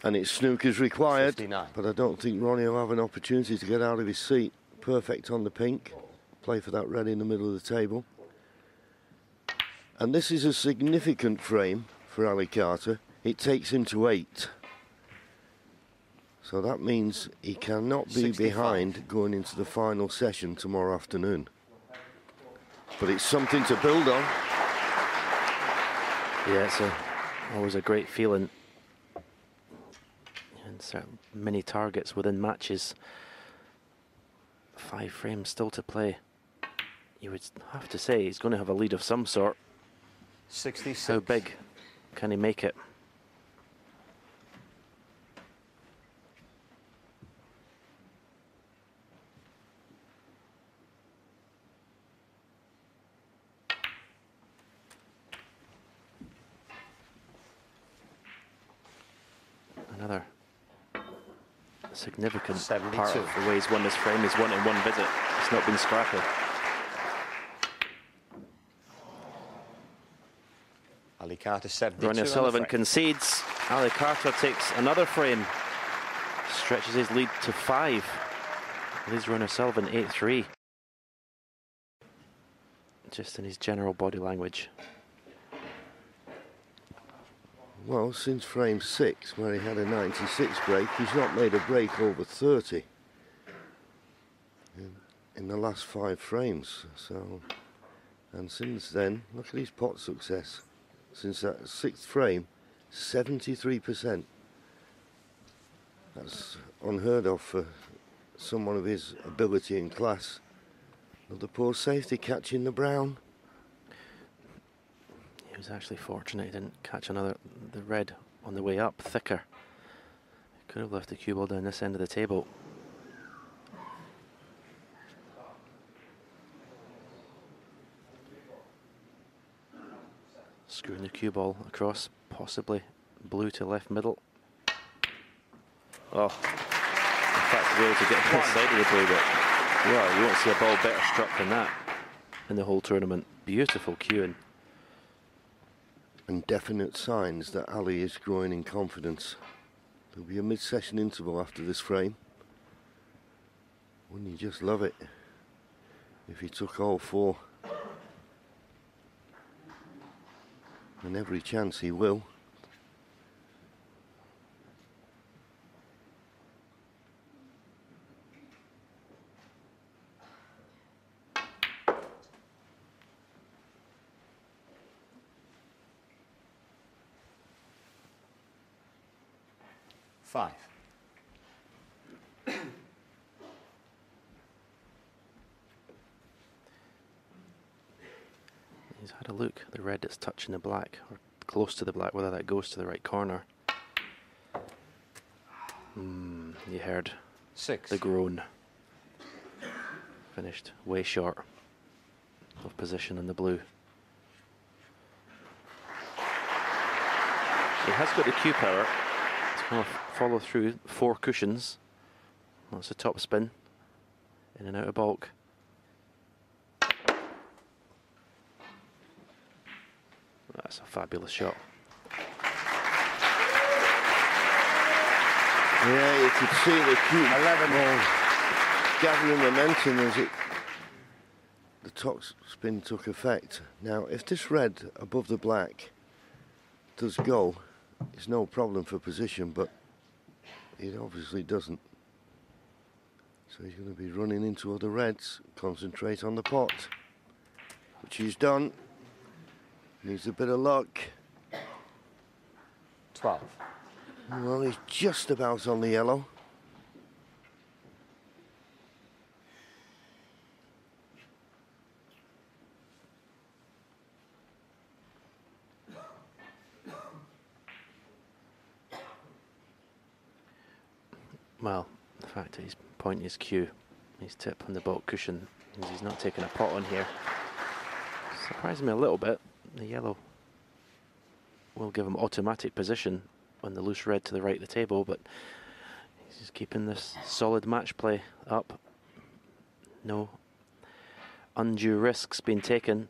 And it's snooker's required, 59. but I don't think Ronnie will have an opportunity to get out of his seat. Perfect on the pink. Play for that red in the middle of the table. And this is a significant frame for Ali Carter. It takes him to 8. So that means he cannot be 65. behind going into the final session tomorrow afternoon. But it's something to build on. Yeah, it's always a great feeling. And certain many targets within matches. 5 frames still to play. You would have to say he's going to have a lead of some sort. 66. How big can he make it? Another significant 72. part of the way he's won this frame is won in one visit. It's not been scrappy. Ali Carter 72. Ronnie on the O'Sullivan frame. concedes. Ali Carter takes another frame. Stretches his lead to 5. Leads Ronnie O'Sullivan 8-3. Just in his general body language. Well, since frame 6, where he had a 96 break, he's not made a break over 30 in the last 5 frames. So, and since then, look at his pot success. Since that 6th frame, 73%. That's unheard of for someone of his ability and class. Another poor safety catching the brown. He was actually fortunate he didn't catch the red on the way up, thicker. He could have left the cue ball down this end of the table. Screwing the cue ball across, possibly blue to left middle. Oh, in fact, to be able to get one side of the blue, but well, you won't see a ball better struck than that in the whole tournament. Beautiful cueing. And definite signs that Ali is growing in confidence. There'll be a mid-session interval after this frame. Wouldn't you just love it if he took all 4? And every chance he will. Five. He's had a look, the red that's touching the black, or close to the black, whether that goes to the right corner. You heard 6. the groan. Finished way short of position in the blue. He has got the cue power. Going to follow through 4 cushions. That's a top spin. In and out of balk. That's a fabulous shot. Yeah, you could see the cue 11 ball gathering momentum as the top spin took effect. Now, if this red above the black does go, it's no problem for position, but it obviously doesn't. So he's going to be running into other reds, concentrate on the pot, which he's done. Needs a bit of luck. 12. Well, he's just about on the yellow. Well, the fact that he's pointing his cue, his tip on the balk cushion, means he's not taking a pot on here. Surprised me a little bit. The yellow will give him automatic position on the loose red to the right of the table, but he's just keeping this solid match play up. No undue risks being taken.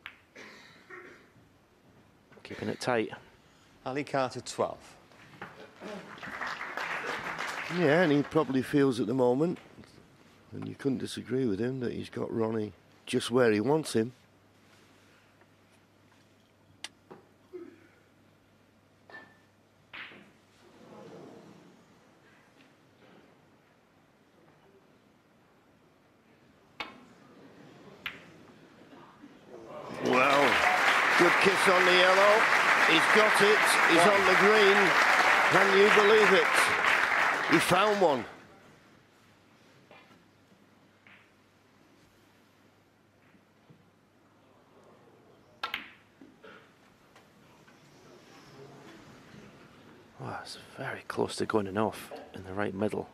Keeping it tight. Ali Carter 12. Yeah, and he probably feels at the moment, and you couldn't disagree with him, that he's got Ronnie just where he wants him. Well, good kiss on the yellow. He's got it. He's on the green. Can you believe it? He found one. Wow, it's very close to going off in the right middle.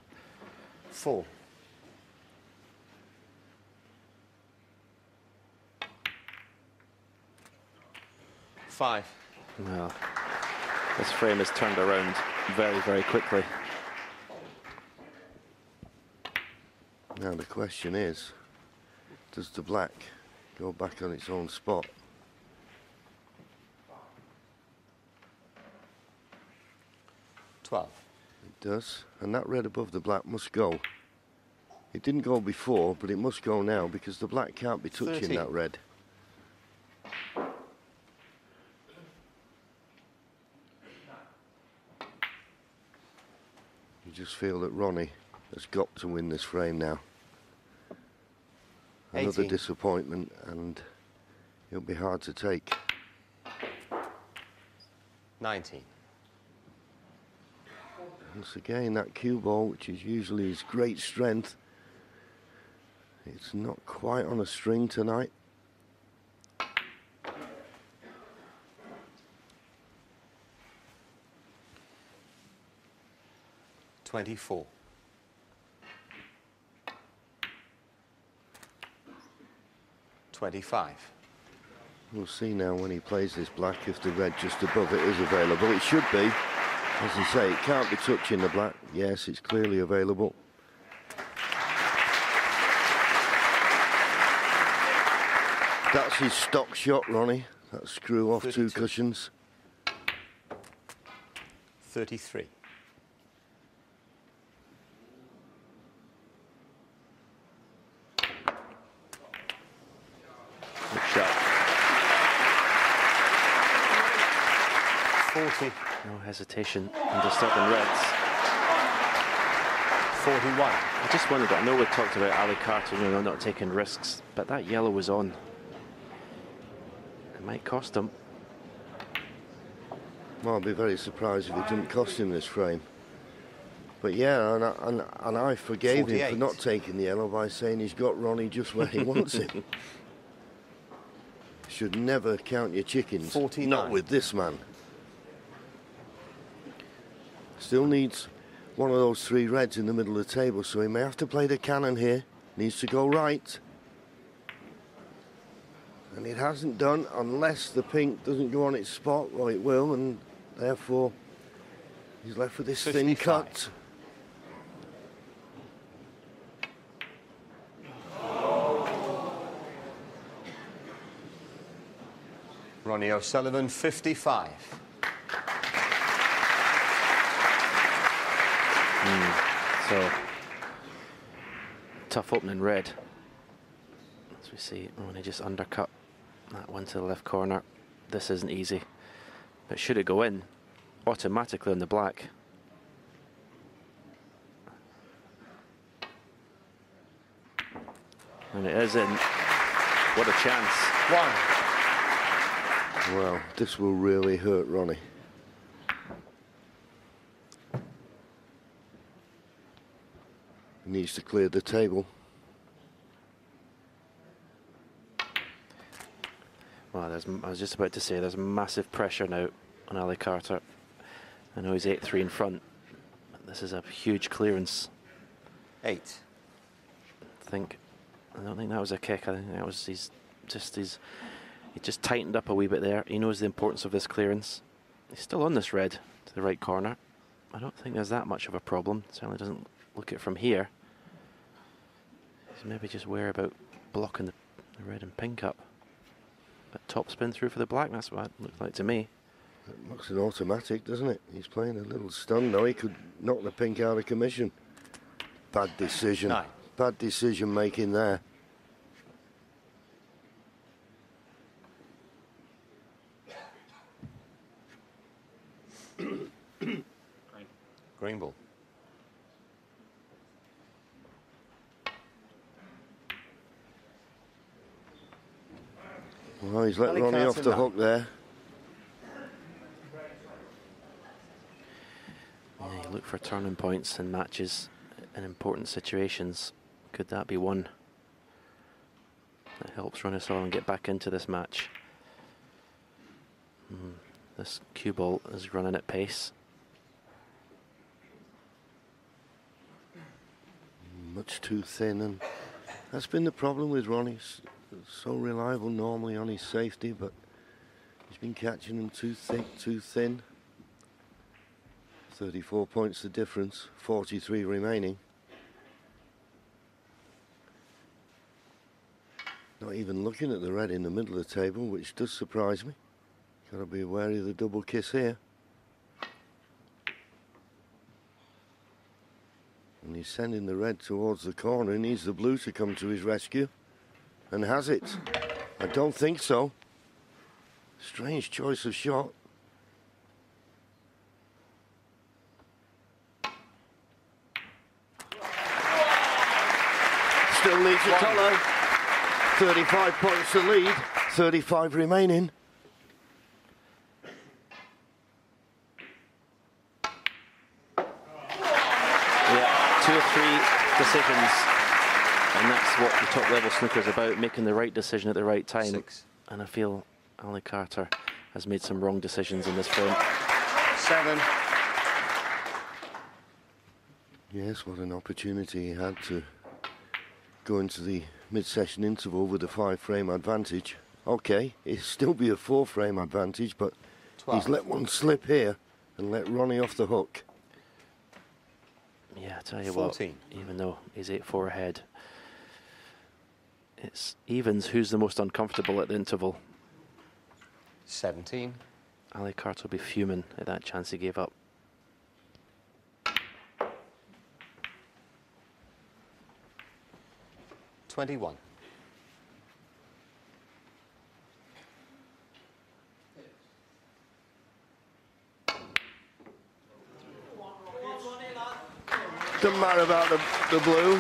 4. Five. Well, this frame has turned around very, very quickly. Now the question is, does the black go back on its own spot? Twelve. It does, and that red above the black must go. It didn't go before, but it must go now because the black can't be touching 13. that red. You just feel that Ronnie has got to win this frame now. Another 18. disappointment, and it'll be hard to take. 19. Once again, that cue ball, which is usually his great strength, it's not quite on a string tonight. 24. 25. We'll see now when he plays this black if the red just above it is available. It should be. As you say, it can't be touching the black. Yes, it's clearly available. That's his stock shot, Ronnie. That screw off 32. 2 cushions. 33. Good shot. 40. No hesitation in disturbing reds. 41. I just wondered, I know we talked about Ali Carter, you know, not taking risks, but that yellow was on. It might cost him. Well, I'd be very surprised if it didn't cost him this frame. But yeah, and I forgave him 48. for not taking the yellow by saying he's got Ronnie just where he wants him. Should never count your chickens. 49. Not with this man. Still needs one of those 3 reds in the middle of the table, so he may have to play the cannon here. Needs to go right. And it hasn't done unless the pink doesn't go on its spot. Well, it will, and therefore he's left with this thin 55. cut. Ronnie O'Sullivan, 55. So, tough opening red. As we see, when he just undercut that one to the left corner. This isn't easy. But should it go in, automatically on the black. And it is in. What a chance. 1. Well, this will really hurt Ronnie. He needs to clear the table. Well, I was just about to say, there's massive pressure now on Ali Carter. I know he's 8-3 in front. But this is a huge clearance. 8. I don't think that was a kick. I think that was he just tightened up a wee bit there. He knows the importance of this clearance. He's still on this red to the right corner. I don't think there's that much of a problem. Certainly doesn't look it from here. He's maybe just wary about blocking the red and pink up. But top spin through for the black. That's what it looked like to me. It looks an automatic, doesn't it? He's playing a little stun though. He could knock the pink out of commission. Bad decision. 9. Bad decision making there. Green ball. Well, he's let Ali Ronnie off Carter the hook there. Yeah, you look for turning points in matches in important situations. Could that be one that helps Ronnie O'Sullivan get back into this match? This cue ball is running at pace. Much too thin, and that's been the problem with Ronnie. He's so reliable normally on his safety, but he's been catching them too thick, too thin. 34 points the difference, 43 remaining. Not even looking at the red in the middle of the table, which does surprise me. Got to be wary of the double kiss here. And he's sending the red towards the corner. He needs the blue to come to his rescue. And has it? I don't think so. Strange choice of shot. still needs a collar. 35 points to lead, 35 remaining. Yeah, 2 or 3 decisions, and that's what the top level snooker is about, making the right decision at the right time. 6. And I feel Ali Carter has made some wrong decisions in this frame. 7. Yes, what an opportunity he had to go into the mid-session interval with a 5-frame advantage. Okay, it'll still be a 4-frame advantage, but 12. he's let one slip here and let Ronnie off the hook. Yeah, I tell you 14. what, even though he's 8-4 ahead, it's evens who's the most uncomfortable at the interval. 17. Ali Carter will be fuming at that chance he gave up. 21. Doesn't matter about the blue.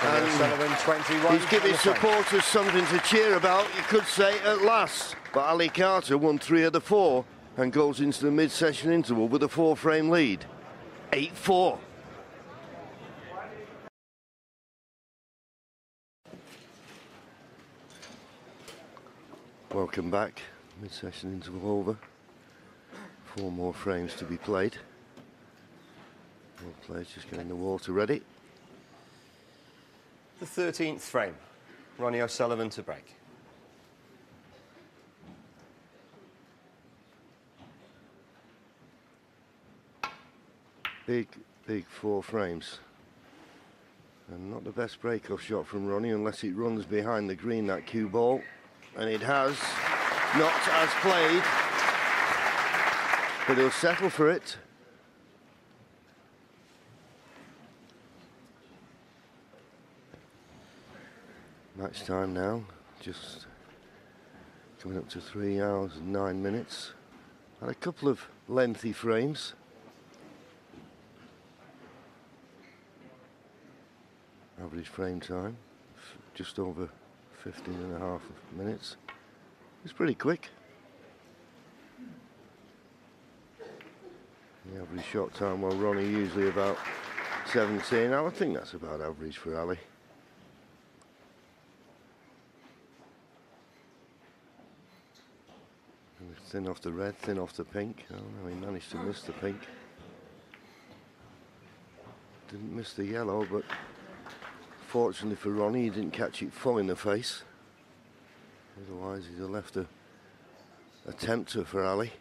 And Sullivan 21. He's giving supporters something to cheer about, you could say, at last. But Ali Carter won 3 of the 4 and goes into the mid-session interval with a 4-frame lead. 8-4. Welcome back. Mid-session interval over. 4 more frames to be played. All players just getting the water ready. The 13th frame. Ronnie O'Sullivan to break. Big 4 frames. And not the best break-off shot from Ronnie unless it runs behind the green, that cue ball. And it has. Not as played. But he'll settle for it. Match time now. Just coming up to 3 hours and 9 minutes. Had a couple of lengthy frames. Average frame time, just over 15.5 minutes. It's pretty quick. The average shot time, well, Ronnie usually about 17. I think that's about average for Ali. And thin off the red, thin off the pink. Oh no, he managed to miss the pink. Didn't miss the yellow, but fortunately for Ronnie, he didn't catch it full in the face. Otherwise, he'd have left a tempter for Ali.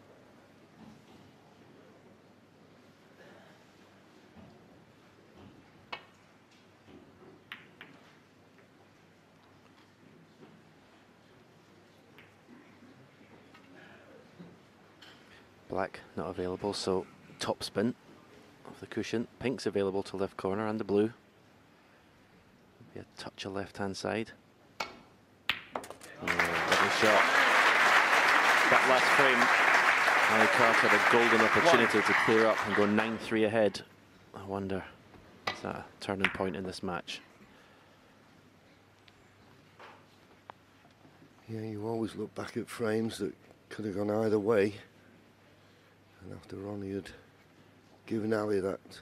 Black not available, so top spin of the cushion. Pink's available to left corner and the blue. Be a touch of left-hand side. Lovely shot. That last frame, Ali Carter had a golden opportunity to clear up and go 9-3 ahead. I wonder, is that a turning point in this match? Yeah, you always look back at frames that could have gone either way. And after Ronnie had given Ali that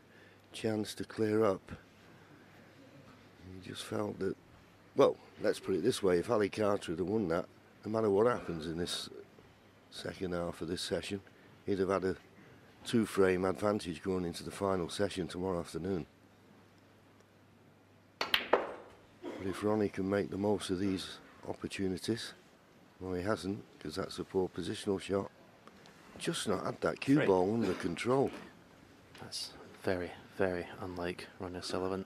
chance to clear up, he just felt that, well, let's put it this way, if Ali Carter had won that, no matter what happens in this second half of this session, he'd have had a 2-frame advantage going into the final session tomorrow afternoon. But if Ronnie can make the most of these opportunities, well, he hasn't, because that's a poor positional shot. Just not had that cue ball under control. That's very, very unlike Ronnie O'Sullivan.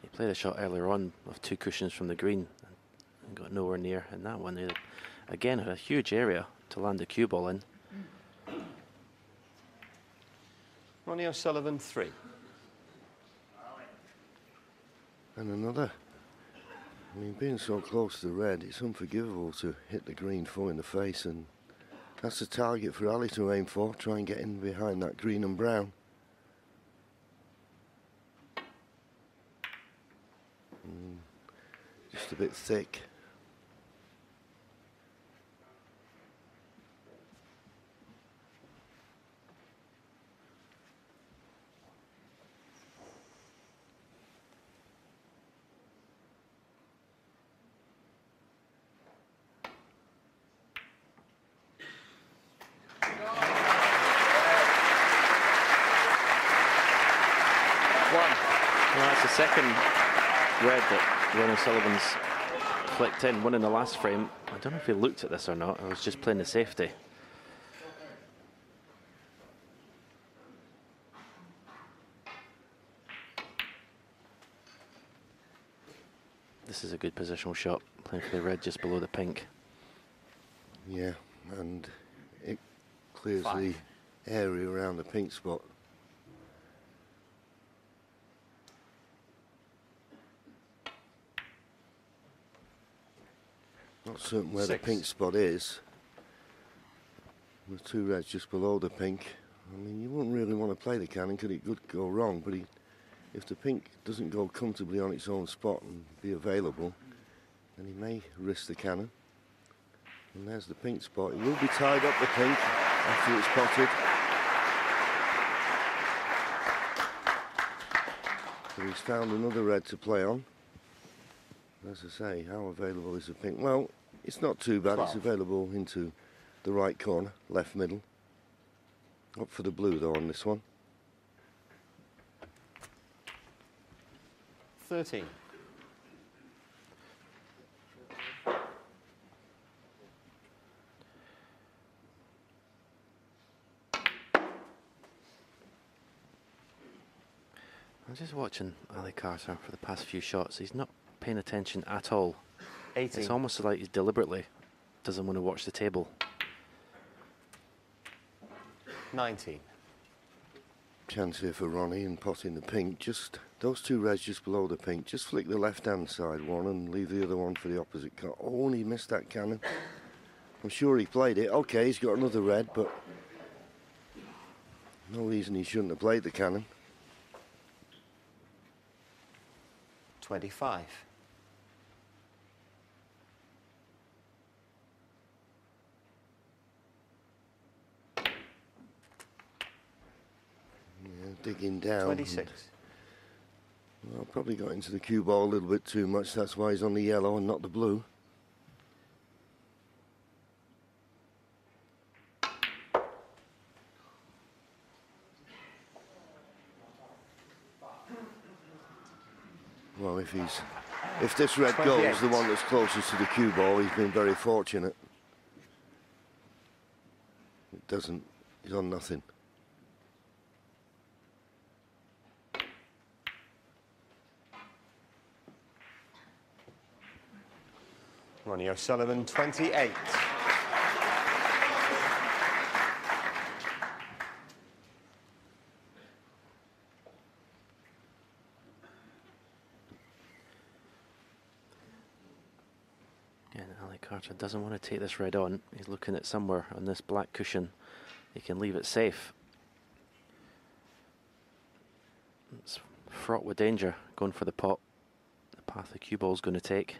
He played a shot earlier on of 2 cushions from the green and got nowhere near in that one. He had, again, had a huge area to land the cue ball in. Ronnie O'Sullivan 3. And another. I mean, being so close to the red, it's unforgivable to hit the green full in the face, and that's the target for Ali to aim for. Try and get in behind that green and brown. Just a bit thick. Well, that's the second red that Ronnie Sullivan's flicked in, one in the last frame. I don't know if he looked at this or not. I was just playing the safety. This is a good positional shot, playing for the red just below the pink. Yeah, and it clears the area around the pink spot. Not certain where the pink spot is. With two reds just below the pink. I mean, you wouldn't really want to play the cannon because it could go wrong, but if the pink doesn't go comfortably on its own spot and be available, then he may risk the cannon. And there's the pink spot. It will be tied up the pink after it's potted. So he's found another red to play on. As I say, how available is the pink? Well, it's not too bad. 12. It's available into the right corner, left middle. Up for the blue though on this one. 13. I'm just watching Ali Carter for the past few shots. He's not paying attention at all. 18. It's almost like he deliberately doesn't want to watch the table. 19. Chance here for Ronnie in potting the pink. Just those two reds just below the pink. Just flick the left-hand side one and leave the other one for the opposite cut. Oh, and he missed that cannon. I'm sure he played it. Okay, he's got another red, but no reason he shouldn't have played the cannon. 25. Yeah, digging down. 26. Well, probably got into the cue ball a little bit too much. That's why he's on the yellow and not the blue. Well, if this red 28. goes, the one that's closest to the cue ball, he's been very fortunate. It doesn't. He's on nothing. Ronnie O'Sullivan, 28. Again, Ali Carter doesn't want to take this red on. He's looking at somewhere on this black cushion. He can leave it safe. It's fraught with danger, going for the pot. The path the cue ball's going to take.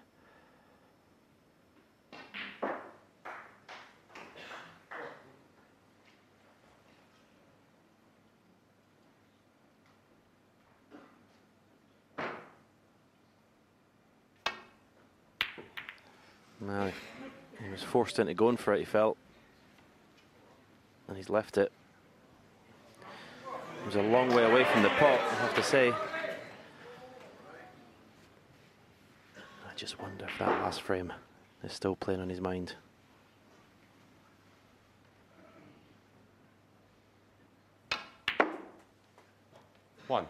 No, he was forced into going for it, he felt. And he's left it. He was a long way away from the pot, I have to say. I just wonder if that last frame is still playing on his mind. One.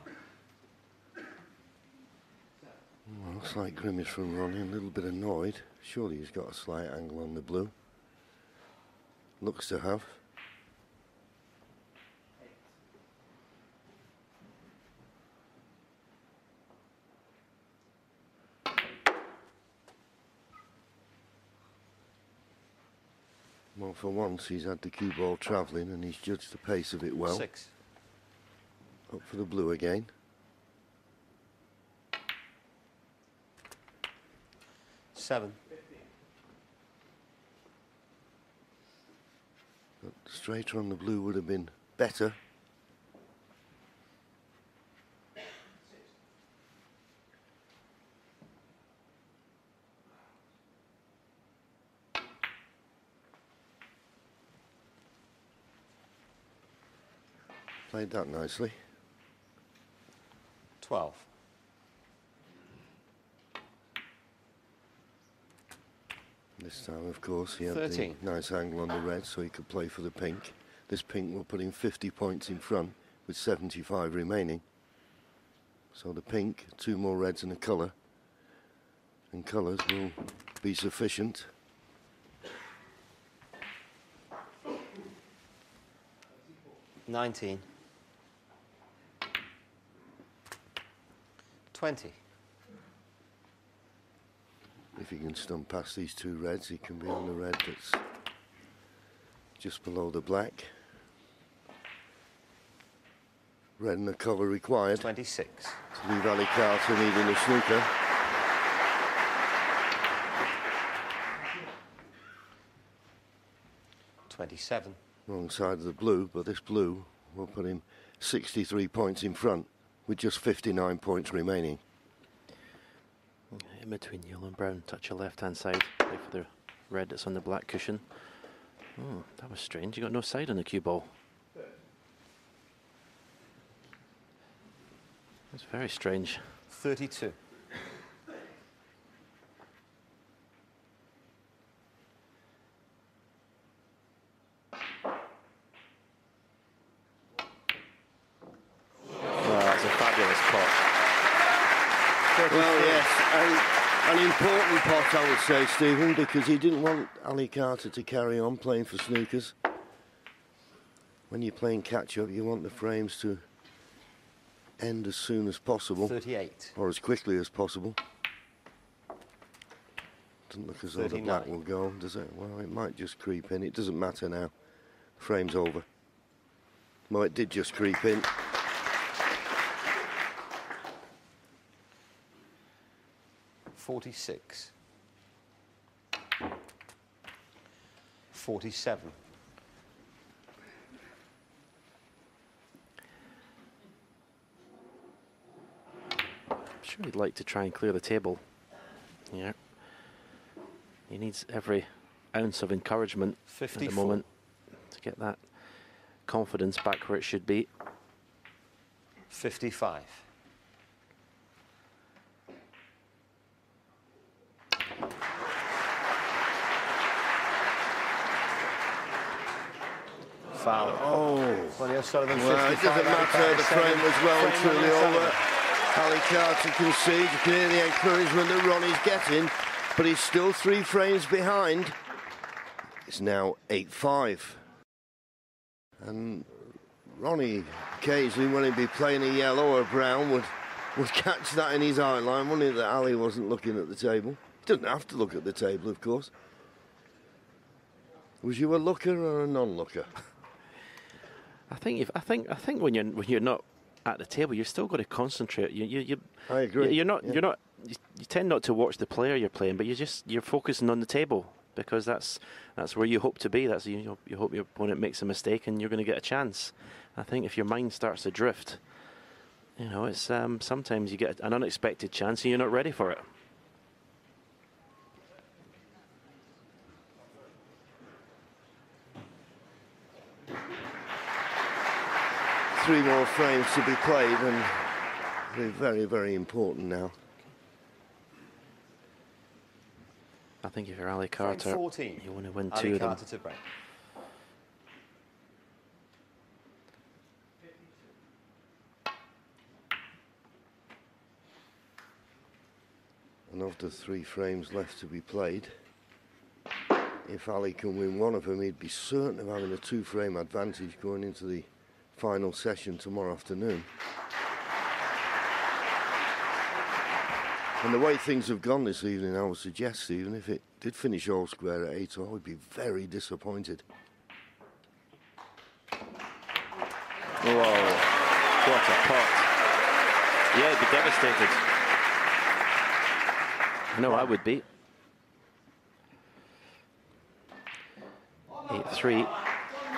Well, looks like grimace from Ronnie, a little bit annoyed. Surely he's got a slight angle on the blue. Looks to have. Well, for once he's had the cue ball travelling and he's judged the pace of it well. 6. Up for the blue again. 27. But straighter on the blue would have been better. Played that nicely. 12. This time, of course, he had 13. the nice angle on the red, so he could play for the pink. This pink will put him 50 points in front, with 75 remaining. So the pink, 2 more reds and a colour. And colours will be sufficient. $19. 20. If he can stump past these 2 reds, he can be on the red that's just below the black. Red and the cover required 26. to leave Ali Carter needing a snooker. $27. Wrong side of the blue, but this blue will put him 63 points in front with just 59 points remaining. In between yellow and brown, touch your left-hand side. Wait for the red that's on the black cushion. Oh, that was strange. You got no side on the cue ball. That's very strange. 32. That's a fabulous pot. Well, yes, an important pot, I would say, Stephen, because he didn't want Ali Carter to carry on playing for snookers. When you're playing catch-up, you want the frames to end as soon as possible. 38. Or as quickly as possible. Doesn't look as though the 39. black will go, does it? Well, it might just creep in. It doesn't matter now. Frame's over. Well, it did just creep in. 46. 47. I'm sure he'd like to try and clear the table. Yeah. He needs every ounce of encouragement at 54. the moment to get that confidence back where it should be. 55. Foul. Oh. Well, O'Sullivan, Well, it 55, doesn't matter. The frame was well and Frame truly O'Sullivan. over. Ali Carter concedes. You can hear the encouragement that Ronnie's getting, but he's still 3 frames behind. It's now 8-5. And Ronnie, occasionally, when he'd be playing a yellow or a brown, would catch that in his eye line, wouldn't he, that Ali wasn't looking at the table. He doesn't have to look at the table, of course. Was you a looker or a non-looker? I think when you're not at the table, you've still got to concentrate. I agree. You're not. Yeah. You're not. You tend not to watch the player you're playing, but you're focusing on the table because that's where you hope to be. That's you hope your opponent makes a mistake and you're going to get a chance. I think if your mind starts to drift, it's sometimes you get an unexpected chance and you're not ready for it. Three more frames to be played, and they're very, very important now. I think if you're Ali Carter, 14. you want to win Ali 2 of them. Carter to break. And of the 3 frames left to be played, if Ali can win one of them, he'd be certain of having a 2-frame advantage going into the final session tomorrow afternoon. And the way things have gone this evening, I would suggest, even if it did finish all square at 8, I would be very disappointed. Whoa, what a pot. Yeah, he'd be devastated. No, I would be. 8-3.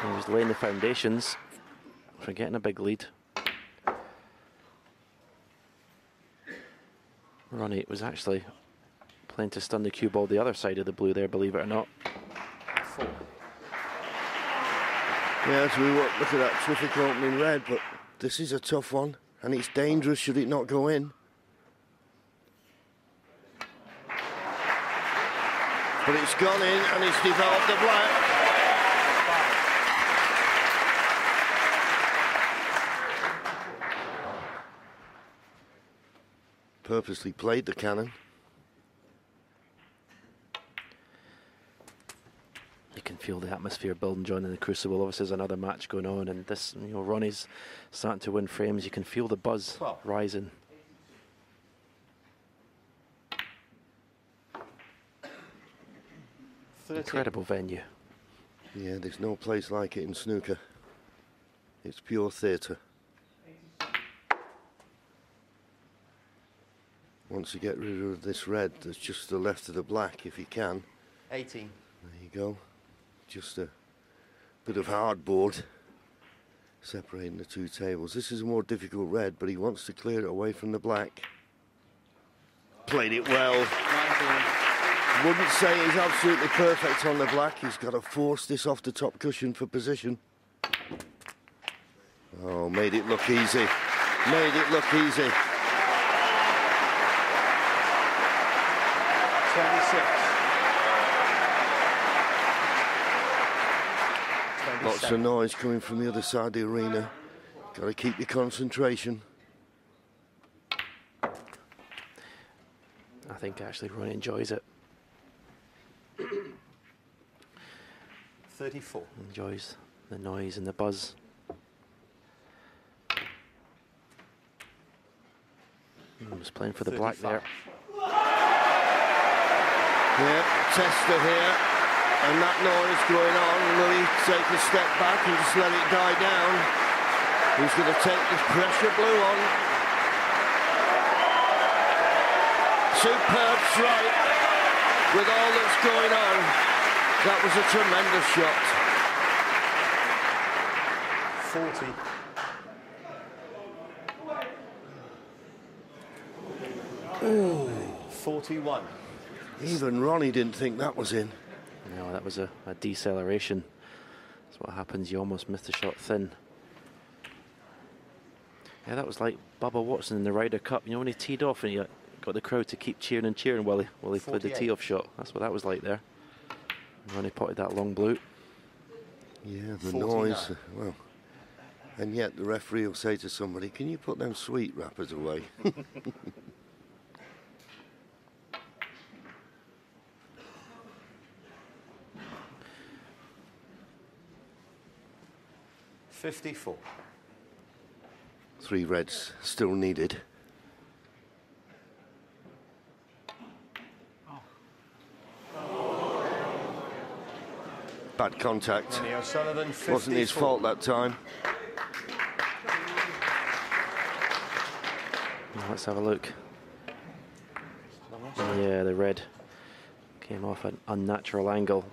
He was laying the foundations for getting a big lead. Ronnie was actually playing to stun the cue ball the other side of the blue there, believe it or not. 4. Yeah, so we won't look at that terrific opening red, but this is a tough one, and it's dangerous should it not go in. But it's gone in, and it's developed the black. Purposely played the cannon. You can feel the atmosphere building, John, in the Crucible. Obviously, there's another match going on, and this, you know, Ronnie's starting to win frames. You can feel the buzz 12. rising. Incredible venue. Yeah, there's no place like it in snooker. It's pure theatre. Once you get rid of this red, there's just the left of the black, if you can. 18. There you go. Just a bit of hardboard separating the two tables. This is a more difficult red, but he wants to clear it away from the black. Played it well. 19. Wouldn't say he's absolutely perfect on the black. He's got to force this off the top cushion for position. Oh, made it look easy. Made it look easy. 26. Lots of noise coming from the other side of the arena. Got to keep your concentration. I think actually Ronnie enjoys it. 34. Enjoys the noise and the buzz. Was playing for the black there. Yeah, tester here. And that noise going on. Will he take a step back and just let it die down? He's going to take this pressure blue on. Superb strike with all that's going on. That was a tremendous shot. 40. Ooh. 41. Even Ronnie didn't think that was in. No, that was a deceleration. That's what happens. You almost missed the shot thin. Yeah, that was like Bubba Watson in the Ryder Cup. You know, when he teed off and he got the crowd to keep cheering and cheering while he played the tee-off shot. That's what that was like there. And Ronnie potted that long blue. Yeah, the 49. noise. Well, and yet the referee will say to somebody, "Can you put them sweet wrappers away?" 54. 3 reds still needed. Bad contact. Ronnie O'Sullivan, 54. Wasn't his fault that time. Well, let's have a look. Yeah, the red came off an unnatural angle.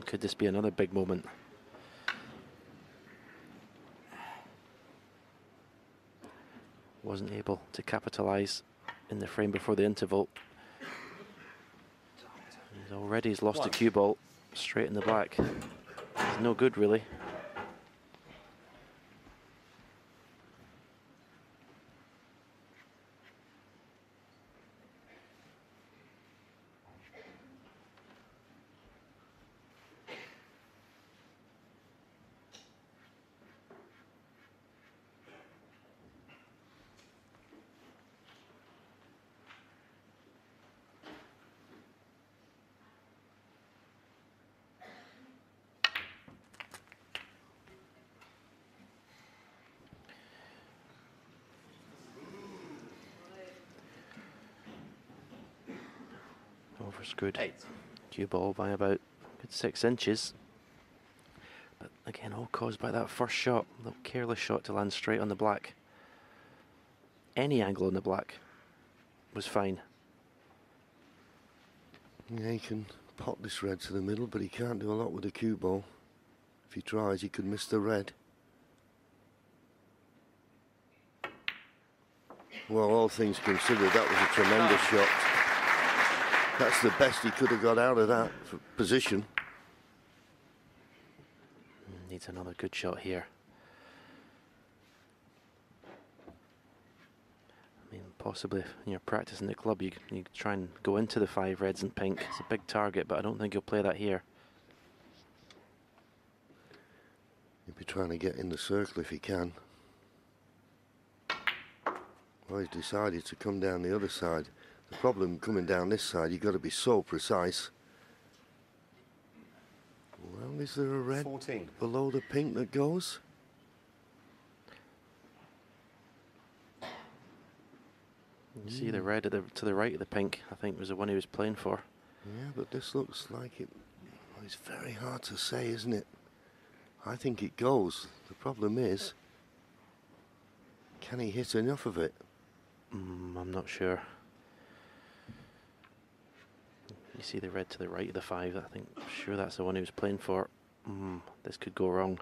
Could this be another big moment? Wasn't able to capitalize in the frame before the interval. He's lost a cue ball straight in the black. It's no good, really. Overscrewed. 8. Cue ball by about good 6 inches. But again, all caused by that first shot, the careless shot to land straight on the black. Any angle on the black was fine. Yeah, he can pot this red to the middle, but he can't do a lot with the cue ball. If he tries, he could miss the red. Well, all things considered, that was a tremendous shot. That's the best he could have got out of that position. Needs another good shot here. I mean, possibly if you're practicing the club, you try and go into the 5 reds and pink. It's a big target, but I don't think he'll play that here. He'll be trying to get in the circle if he can. Well, he's decided to come down the other side. The problem coming down this side, you've got to be so precise. Well, is there a red 14 below the pink that goes? You see the red to the right of the pink, I think, was the one he was playing for. Yeah, but this looks like it. Well, it's very hard to say, isn't it? I think it goes. The problem is, can he hit enough of it? I'm not sure. You see the red to the right of the 5. I think, sure that's the one he was playing for. This could go wrong.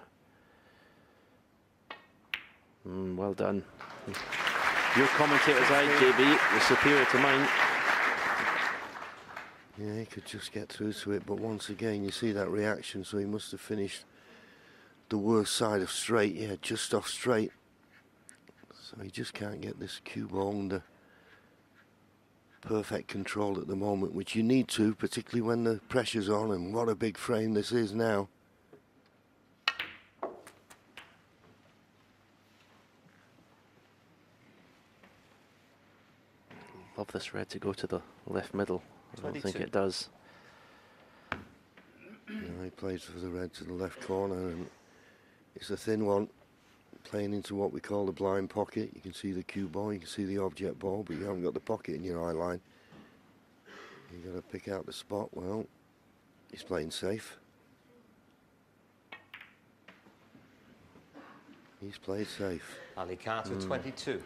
Well done. Your commentator's eye, JB, was superior to mine. Yeah, he could just get through to it, but once again, you see that reaction, so he must have finished the worst side of straight. Yeah, just off straight. So he just can't get this cue ball under perfect control at the moment, which you need to, particularly when the pressure's on, and what a big frame this is now. Love this red to go to the left middle. I don't 22. think it does. Yeah, he plays for the red to the left corner, and it's a thin one, playing into what we call the blind pocket. You can see the cue ball, you can see the object ball, but you haven't got the pocket in your eye line. You've got to pick out the spot. Well, he's playing safe. He's played safe. Ali Carter, 22.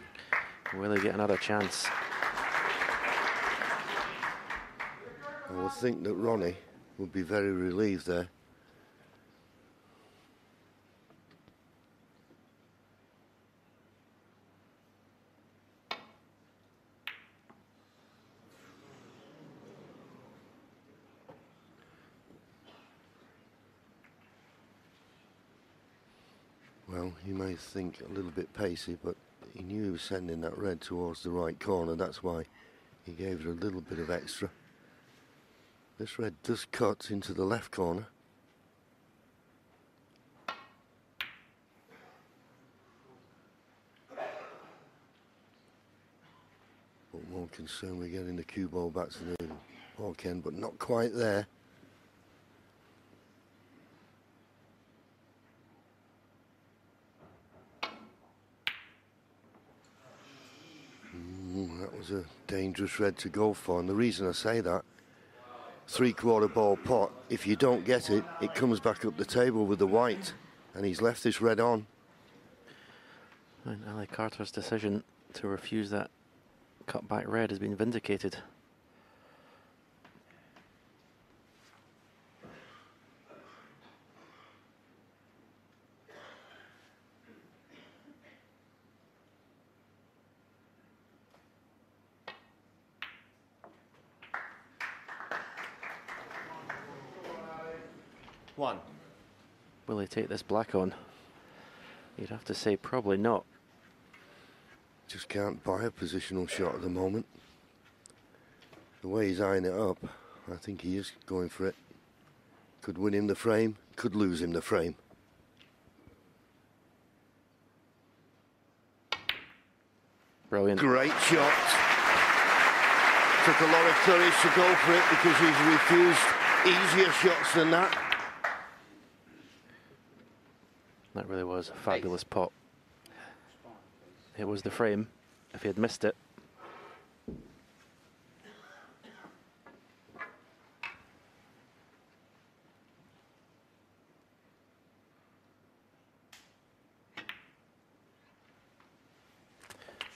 Will he get another chance? I would think that Ronnie would be very relieved there. Well, you may think a little bit pacey, but he knew he was sending that red towards the right corner. That's why he gave it a little bit of extra. This red does cut into the left corner. But more concerned with getting the cue ball back to the ballk end, but not quite there. That was a dangerous red to go for, and the reason I say that, 3/4 ball pot, if you don't get it, it comes back up the table with the white, and he's left this red on. And Ali Carter's decision to refuse that cut back red has been vindicated. One. Will he take this black on? You'd have to say probably not. Just can't buy a positional shot at the moment. The way he's eyeing it up, I think he is going for it. Could win him the frame, could lose him the frame. Brilliant. Great shot. Took a lot of courage to go for it because he's refused easier shots than that. That really was a fabulous pot. It was the frame. If he had missed it.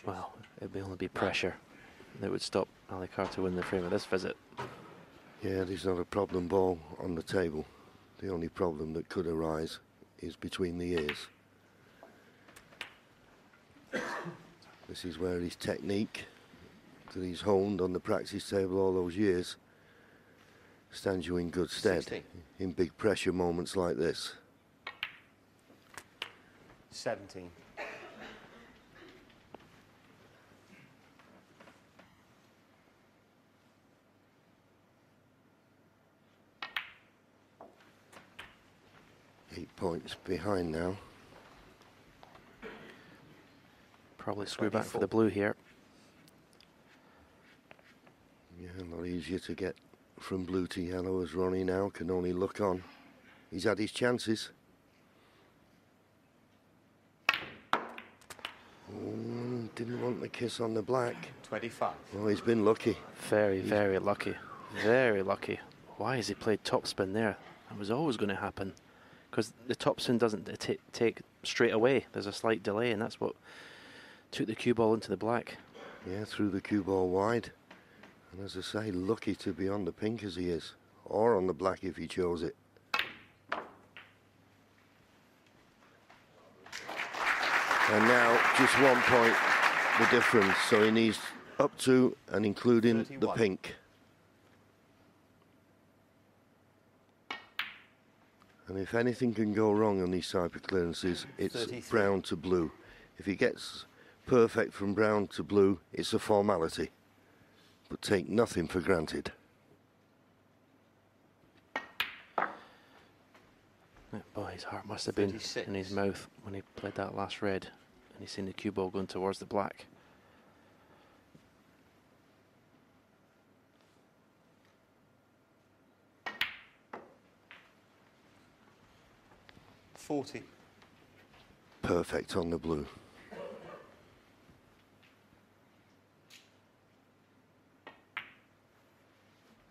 Well, it'd only be pressure that would stop Ali Carter winning the frame of this visit. Yeah, there's not a problem ball on the table. The only problem that could arise is between the ears. This is where his technique that he's honed on the practice table all those years stands you in good stead 16. in big pressure moments like this. 17. Points behind now. Probably screw back for the blue here. Yeah, a lot easier to get from blue to yellow as Ronnie now can only look on. He's had his chances. Didn't want the kiss on the black. 25. Oh, he's been lucky. Very, very lucky. Very lucky. Why has he played topspin there? That was always going to happen. Because the topspin doesn't take straight away. There's a slight delay, and that's what took the cue ball into the black. Yeah, threw the cue ball wide. And as I say, lucky to be on the pink as he is. Or on the black if he chose it. And now just 1 point the difference. So he needs up to and including 31. the pink. And if anything can go wrong on these type of clearances, it's 33. brown to blue. If he gets perfect from brown to blue, it's a formality. But take nothing for granted. Boy, his heart must have been 36. in his mouth when he played that last red. And he's seen the cue ball going towards the black. $40. Perfect on the blue.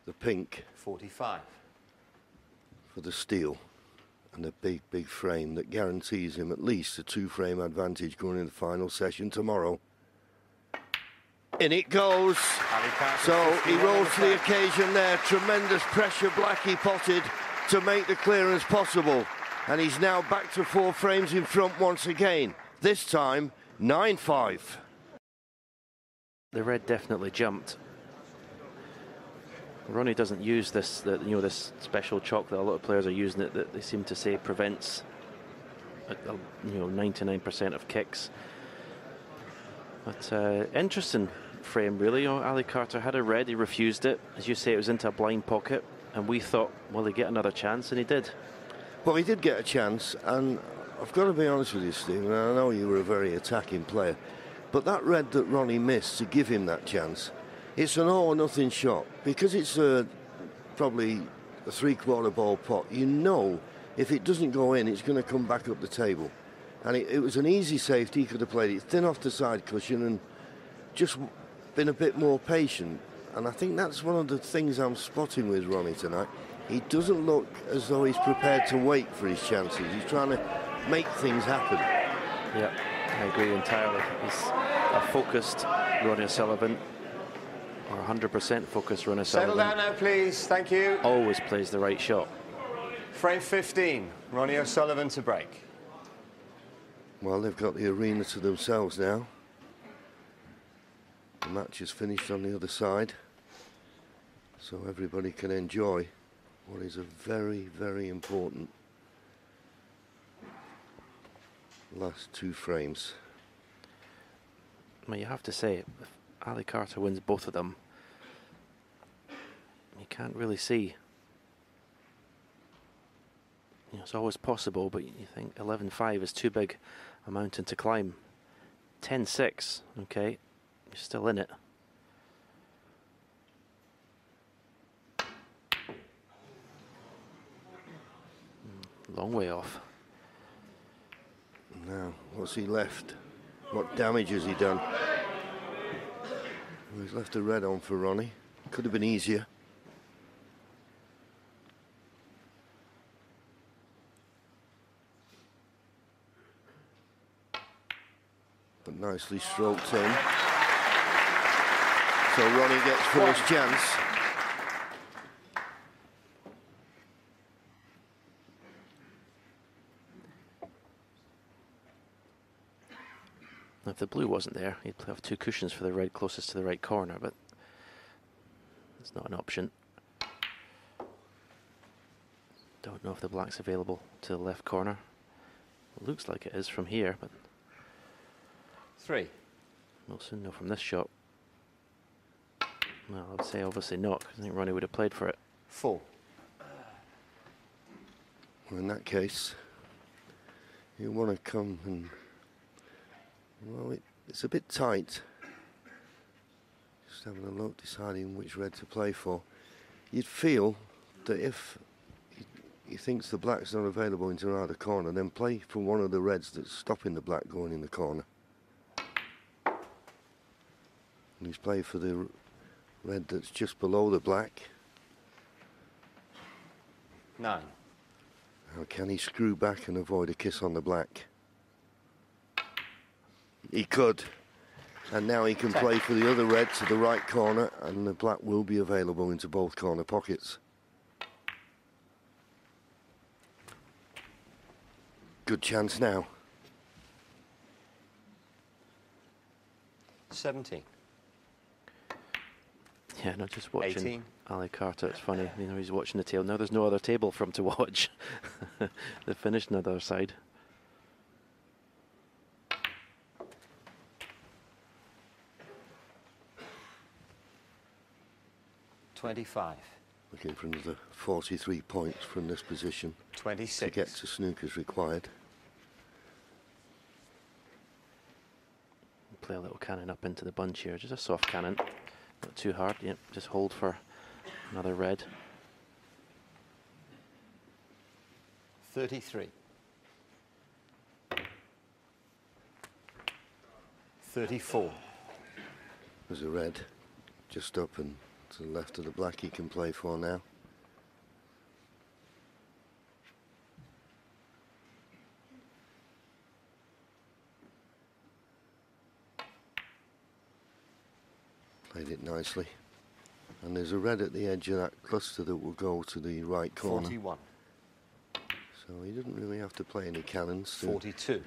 The pink 45. for the steel. And a big, big frame that guarantees him at least a 2-frame advantage going into the final session tomorrow. In it goes. So he rose to the occasion there. Tremendous pressure Blackie potted to make the clearance possible. And he's now back to 4 frames in front once again. This time, 9-5. The red definitely jumped. Ronnie doesn't use this, this special chalk that a lot of players are using it, that they seem to say prevents, 99% of kicks. But interesting frame, really. Ali Carter had a red, he refused it. As you say, it was into a blind pocket, and we thought, will he get another chance? And he did. Well, he did get a chance, and I've got to be honest with you, Steve, and I know you were a very attacking player, but that red that Ronnie missed to give him that chance, it's an all or nothing shot. Because it's probably a 3/4 ball pot, you know if it doesn't go in, it's going to come back up the table. And it was an easy safety. He could have played it thin off the side cushion and just been a bit more patient. And I think that's one of the things I'm spotting with Ronnie tonight. He doesn't look as though he's prepared to wait for his chances. He's trying to make things happen. Yeah, I agree entirely. He's a focused Ronnie O'Sullivan, or 100% focused Ronnie Settle O'Sullivan. down now, please. Thank you. Always plays the right shot. Frame 15. Ronnie O'Sullivan to break. Well, they've got the arena to themselves now. The match is finished on the other side, so everybody can enjoy what is a very, very important last 2 frames. Well, you have to say, if Ali Carter wins both of them, you can't really see. It's always possible, but you think 11-5 is too big a mountain to climb. 10-6, okay, you're still in it. Long way off. Now, what's he left? What damage has he done? Well, he's left a red on for Ronnie. Could have been easier. But nicely stroked in. So Ronnie gets first chance. If the blue wasn't there, he'd have 2 cushions for the red closest to the right corner, but it's not an option. Don't know if the black's available to the left corner. Looks like it is from here, but 3. we'll soon know from this shot. Well, I would say obviously not, because I think Ronnie would have played for it. 4. Well, in that case, you want to come and, well, it's a bit tight. Just having a look, deciding which red to play for. You'd feel that if he thinks the black's not available into either corner, then play for one of the reds that's stopping the black going in the corner. And he's played for the red that's just below the black. 9. Now, can he screw back and avoid a kiss on the black? He could. And now he can 10. play for the other red to the right corner, and the black will be available into both corner pockets. Good chance now. 17. Yeah, not just watching 18. Ali Carter. It's funny, you know, he's watching the tail. Now there's no other table for him to watch. They finished on the other side. $25. Looking for another 43 points from this position to 26. get to snooker's required. Play a little cannon up into the bunch here. Just a soft cannon. Not too hard. Yep, just hold for another red. 33. 34. There's a red just up and to the left of the black he can play for now. Played it nicely. And there's a red at the edge of that cluster that will go to the right corner. 41. So he didn't really have to play any cannons to 42.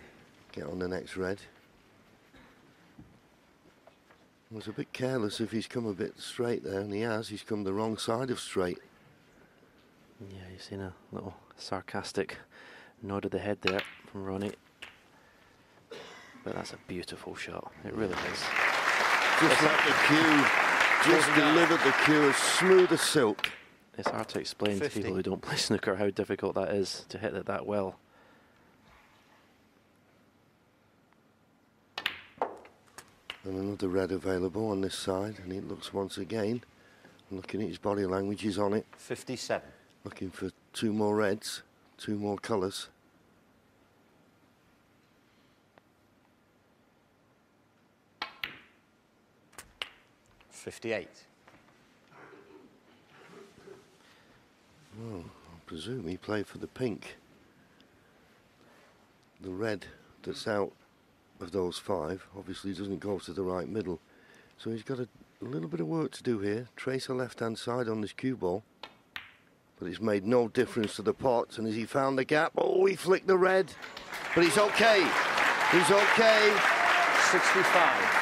get on the next red. He was a bit careless if he's come a bit straight there, and he has. He's come the wrong side of straight. Yeah, you've seen a little sarcastic nod of the head there from Ronnie. But that's a beautiful shot. It really is. Just like the cue. Just delivered the cue as smooth as silk. It's hard to explain 50. to people who don't play snooker how difficult that is to hit it that well. And another red available on this side, and he looks once again. Looking at his body language, he's on it. 57. Looking for 2 more reds, 2 more colours. $58. Well, I presume he played for the pink. The red that's out of those 5 obviously doesn't go to the right middle. So he's got a little bit of work to do here. Trace a left-hand side on this cue ball. But it's made no difference to the pot. And as he found the gap, oh, he flicked the red. But he's okay. He's okay. 65.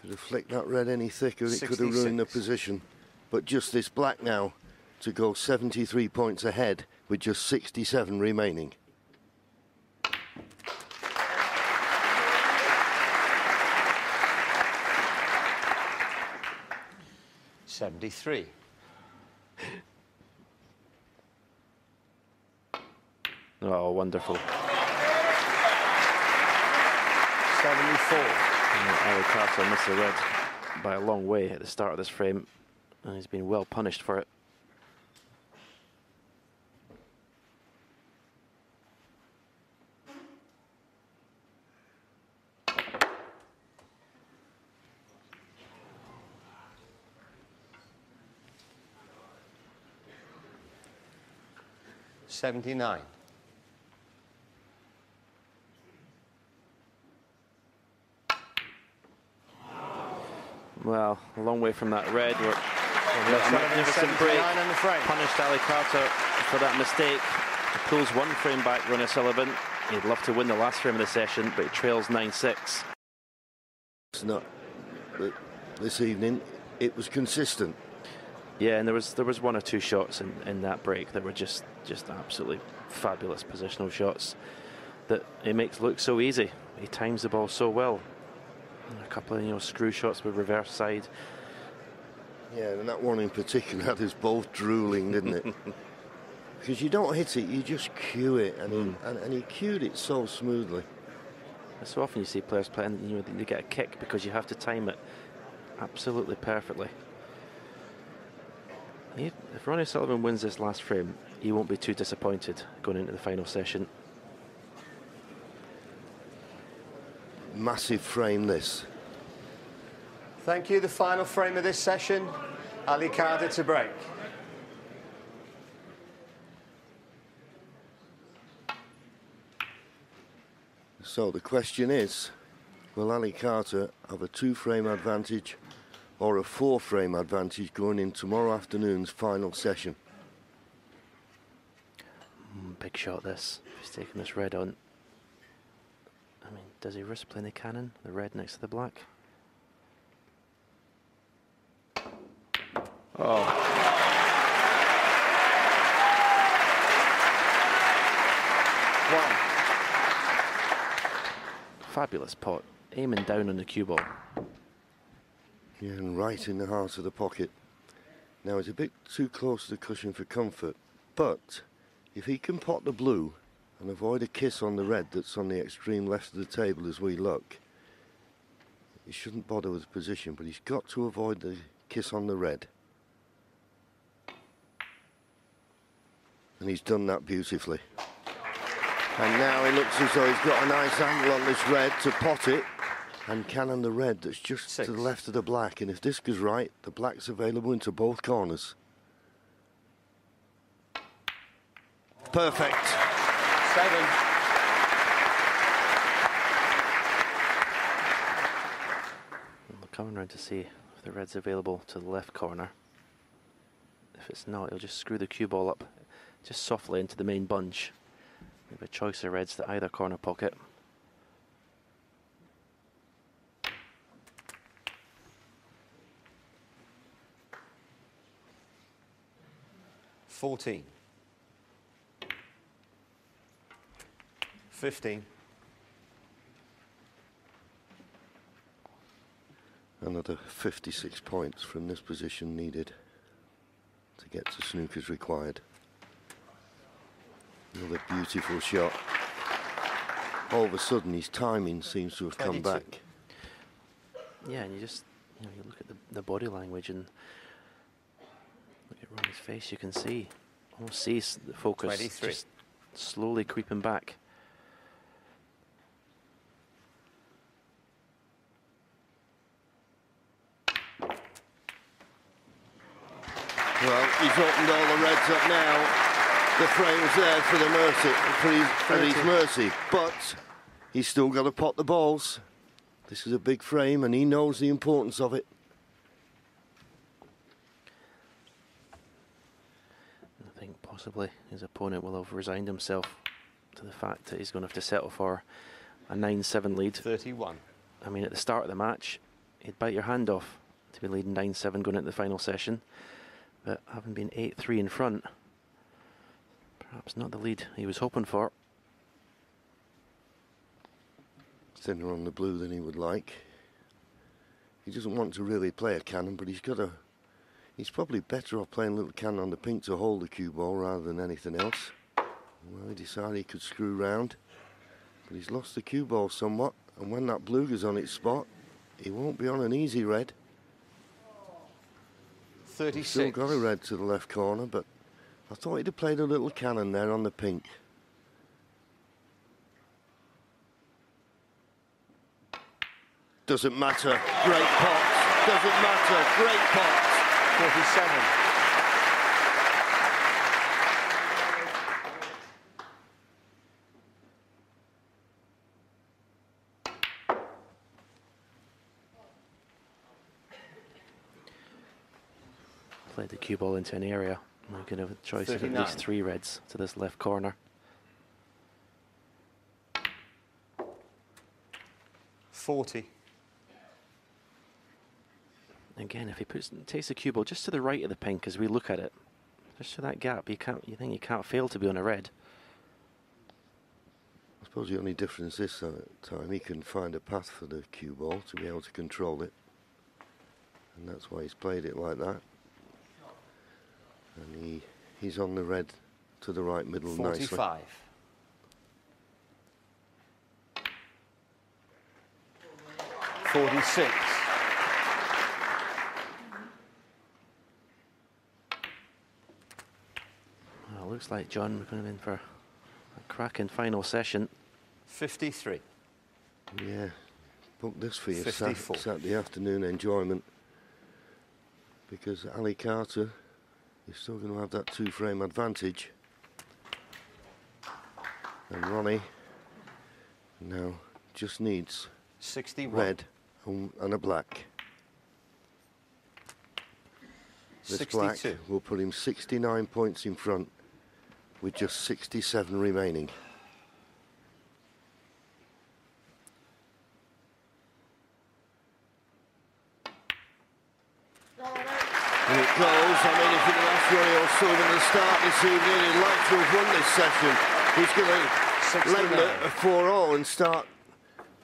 Could have flicked that red any thicker, it could have ruined the 66. position. But just this black now to go 73 points ahead with just 67 remaining. $73. Oh, wonderful. 74. Ali Carter missed the red by a long way at the start of this frame, and he's been well punished for it. $79. Well, a long way from that red. A That's magnificent break. on the frame. Punished Ali Carter for that mistake. Pulls one frame back, Ronnie Sullivan. He'd love to win the last frame of the session, but he trails 9-6. It's not, but this evening it was consistent. Yeah, and there was one or two shots in that break that were just absolutely fabulous positional shots that it makes look so easy. He times the ball so well. And a couple of screw shots with reverse side. Yeah, and that one in particular had us both drooling, didn't it? Because you don't hit it, you just cue it, and he cued it so smoothly. So often you see players playing, they get a kick because you have to time it absolutely perfectly. If Ronnie Sullivan wins this last frame, he won't be too disappointed going into the final session. Massive frame, this. Thank you. The final frame of this session, Ali Carter to break. So the question is, will Ali Carter have a 2-frame advantage or a 4-frame advantage going in tomorrow afternoon's final session? Big shot this. He's taking this red on. I mean, does he risk playing the cannon? The red next to the black? Oh. One. Fabulous pot. Aiming down on the cue ball. Yeah, and right in the heart of the pocket. Now, it's a bit too close to the cushion for comfort, but if he can pot the blue and avoid a kiss on the red that's on the extreme left of the table as we look, he shouldn't bother with the position, but he's got to avoid the kiss on the red. And he's done that beautifully. And now he looks as though he's got a nice angle on this red to pot it and cannon the red that's just 6. to the left of the black. And if this goes right, the black's available into both corners. Perfect. 7. We're coming round to see if the red's available to the left corner. If it's not, he'll just screw the cue ball up just softly into the main bunch. We have a choice of reds to either corner pocket. $14. 15. Another 56 points from this position needed to get to snooker's required. Another beautiful shot. All of a sudden his timing seems to have come 22. back. Yeah, and you just, you look at the body language and look at Ronnie's face, you can almost see the focus 23. just slowly creeping back. Well, he's opened all the reds up now. The frame's there for the mercy, for his mercy, but he's still got to pot the balls. This is a big frame, and he knows the importance of it. I think possibly his opponent will have resigned himself to the fact that he's going to have to settle for a 9-7 lead. 31. I mean, at the start of the match, he'd bite your hand off to be leading 9-7 going into the final session. But having been 8-3 in front, perhaps not the lead he was hoping for. Thinner on the blue than he would like. He doesn't want to really play a cannon, but he's probably better off playing a little cannon on the pink to hold the cue ball rather than anything else. Well, he decided he could screw round, but he's lost the cue ball somewhat, and when that blue goes on its spot, he won't be on an easy red. 36. Still got a red to the left corner, but I thought he'd have played a little cannon there on the pink. Doesn't matter. Great pots. Doesn't matter. Great pots. 47. Played the cue ball into an area We could have a choice of at 39. least 3 reds to this left corner. 40. Again, if he takes the cue ball just to the right of the pink as we look at it, just to that gap, you think you can't fail to be on a red. I suppose the only difference this time, he can find a path for the cue ball to be able to control it. And that's why he's played it like that. And he's on the red to the right middle 45. nicely. 46. Well, looks like John, we're going in for a cracking final session. 53. Yeah, book this for your 54. Saturday afternoon enjoyment, because Ali Carter is still going to have that 2-frame advantage, and Ronnie now just needs 61. red and a black. This 62. black will put him 69 points in front with just 67 remaining. And it goes. I mean, if you can ask Ronnie O'Sullivan to start this evening, he'd like to have won this session. He's going to level it a 4-all and start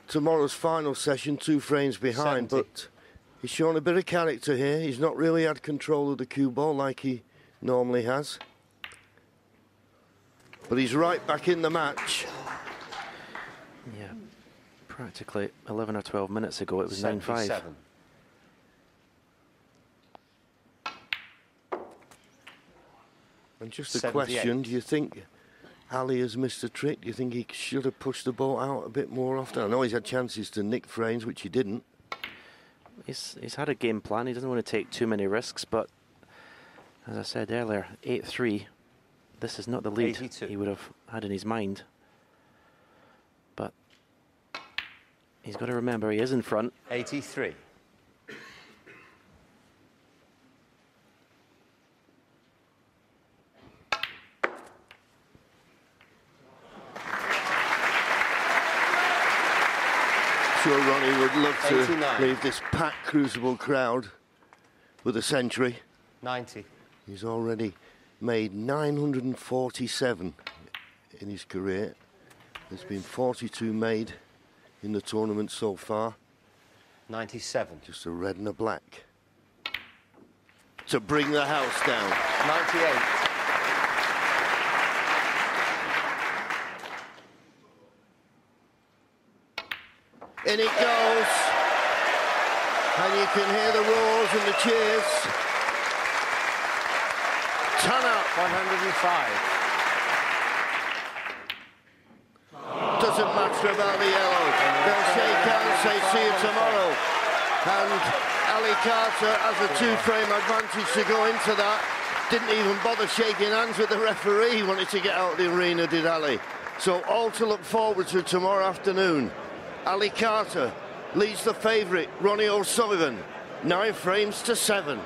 tomorrow's final session 2 frames behind. 70. But he's shown a bit of character here. He's not really had control of the cue ball like he normally has. But he's right back in the match. Yeah, practically 11 or 12 minutes ago it was 9-5. 77. And just a 78. question, do you think Ali has missed a trick? Do you think he should have pushed the ball out a bit more often? I know he's had chances to nick frames, which he didn't. He's had a game plan. He doesn't want to take too many risks, but as I said earlier, 8-3, this is not the lead 82. he would have had in his mind. But he's got to remember he is in front. 83. Sure, Ronnie would love to 89. leave this packed Crucible crowd with a century. 90. He's already made 947 in his career. There's been 42 made in the tournament so far. 97. Just a red and a black to bring the house down. 98. In it goes. And you can hear the roars and the cheers. Turn up. 105. Doesn't matter about the yellow. They'll shake hands, say see you tomorrow. And Ali Carter has a 2-frame advantage to go into that. Didn't even bother shaking hands with the referee. He wanted to get out of the arena, did Ali. So all to look forward to tomorrow afternoon. Ali Carter leads the favourite, Ronnie O'Sullivan, 9 frames to 7.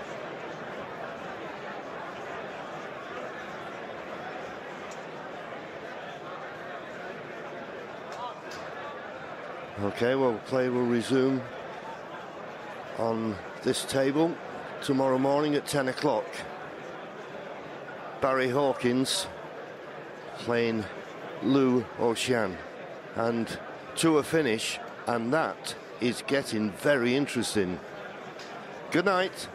Okay, well, play will resume on this table tomorrow morning at 10 o'clock. Barry Hawkins playing Lou O'Shan, and to a finish, and that is getting very interesting. Good night.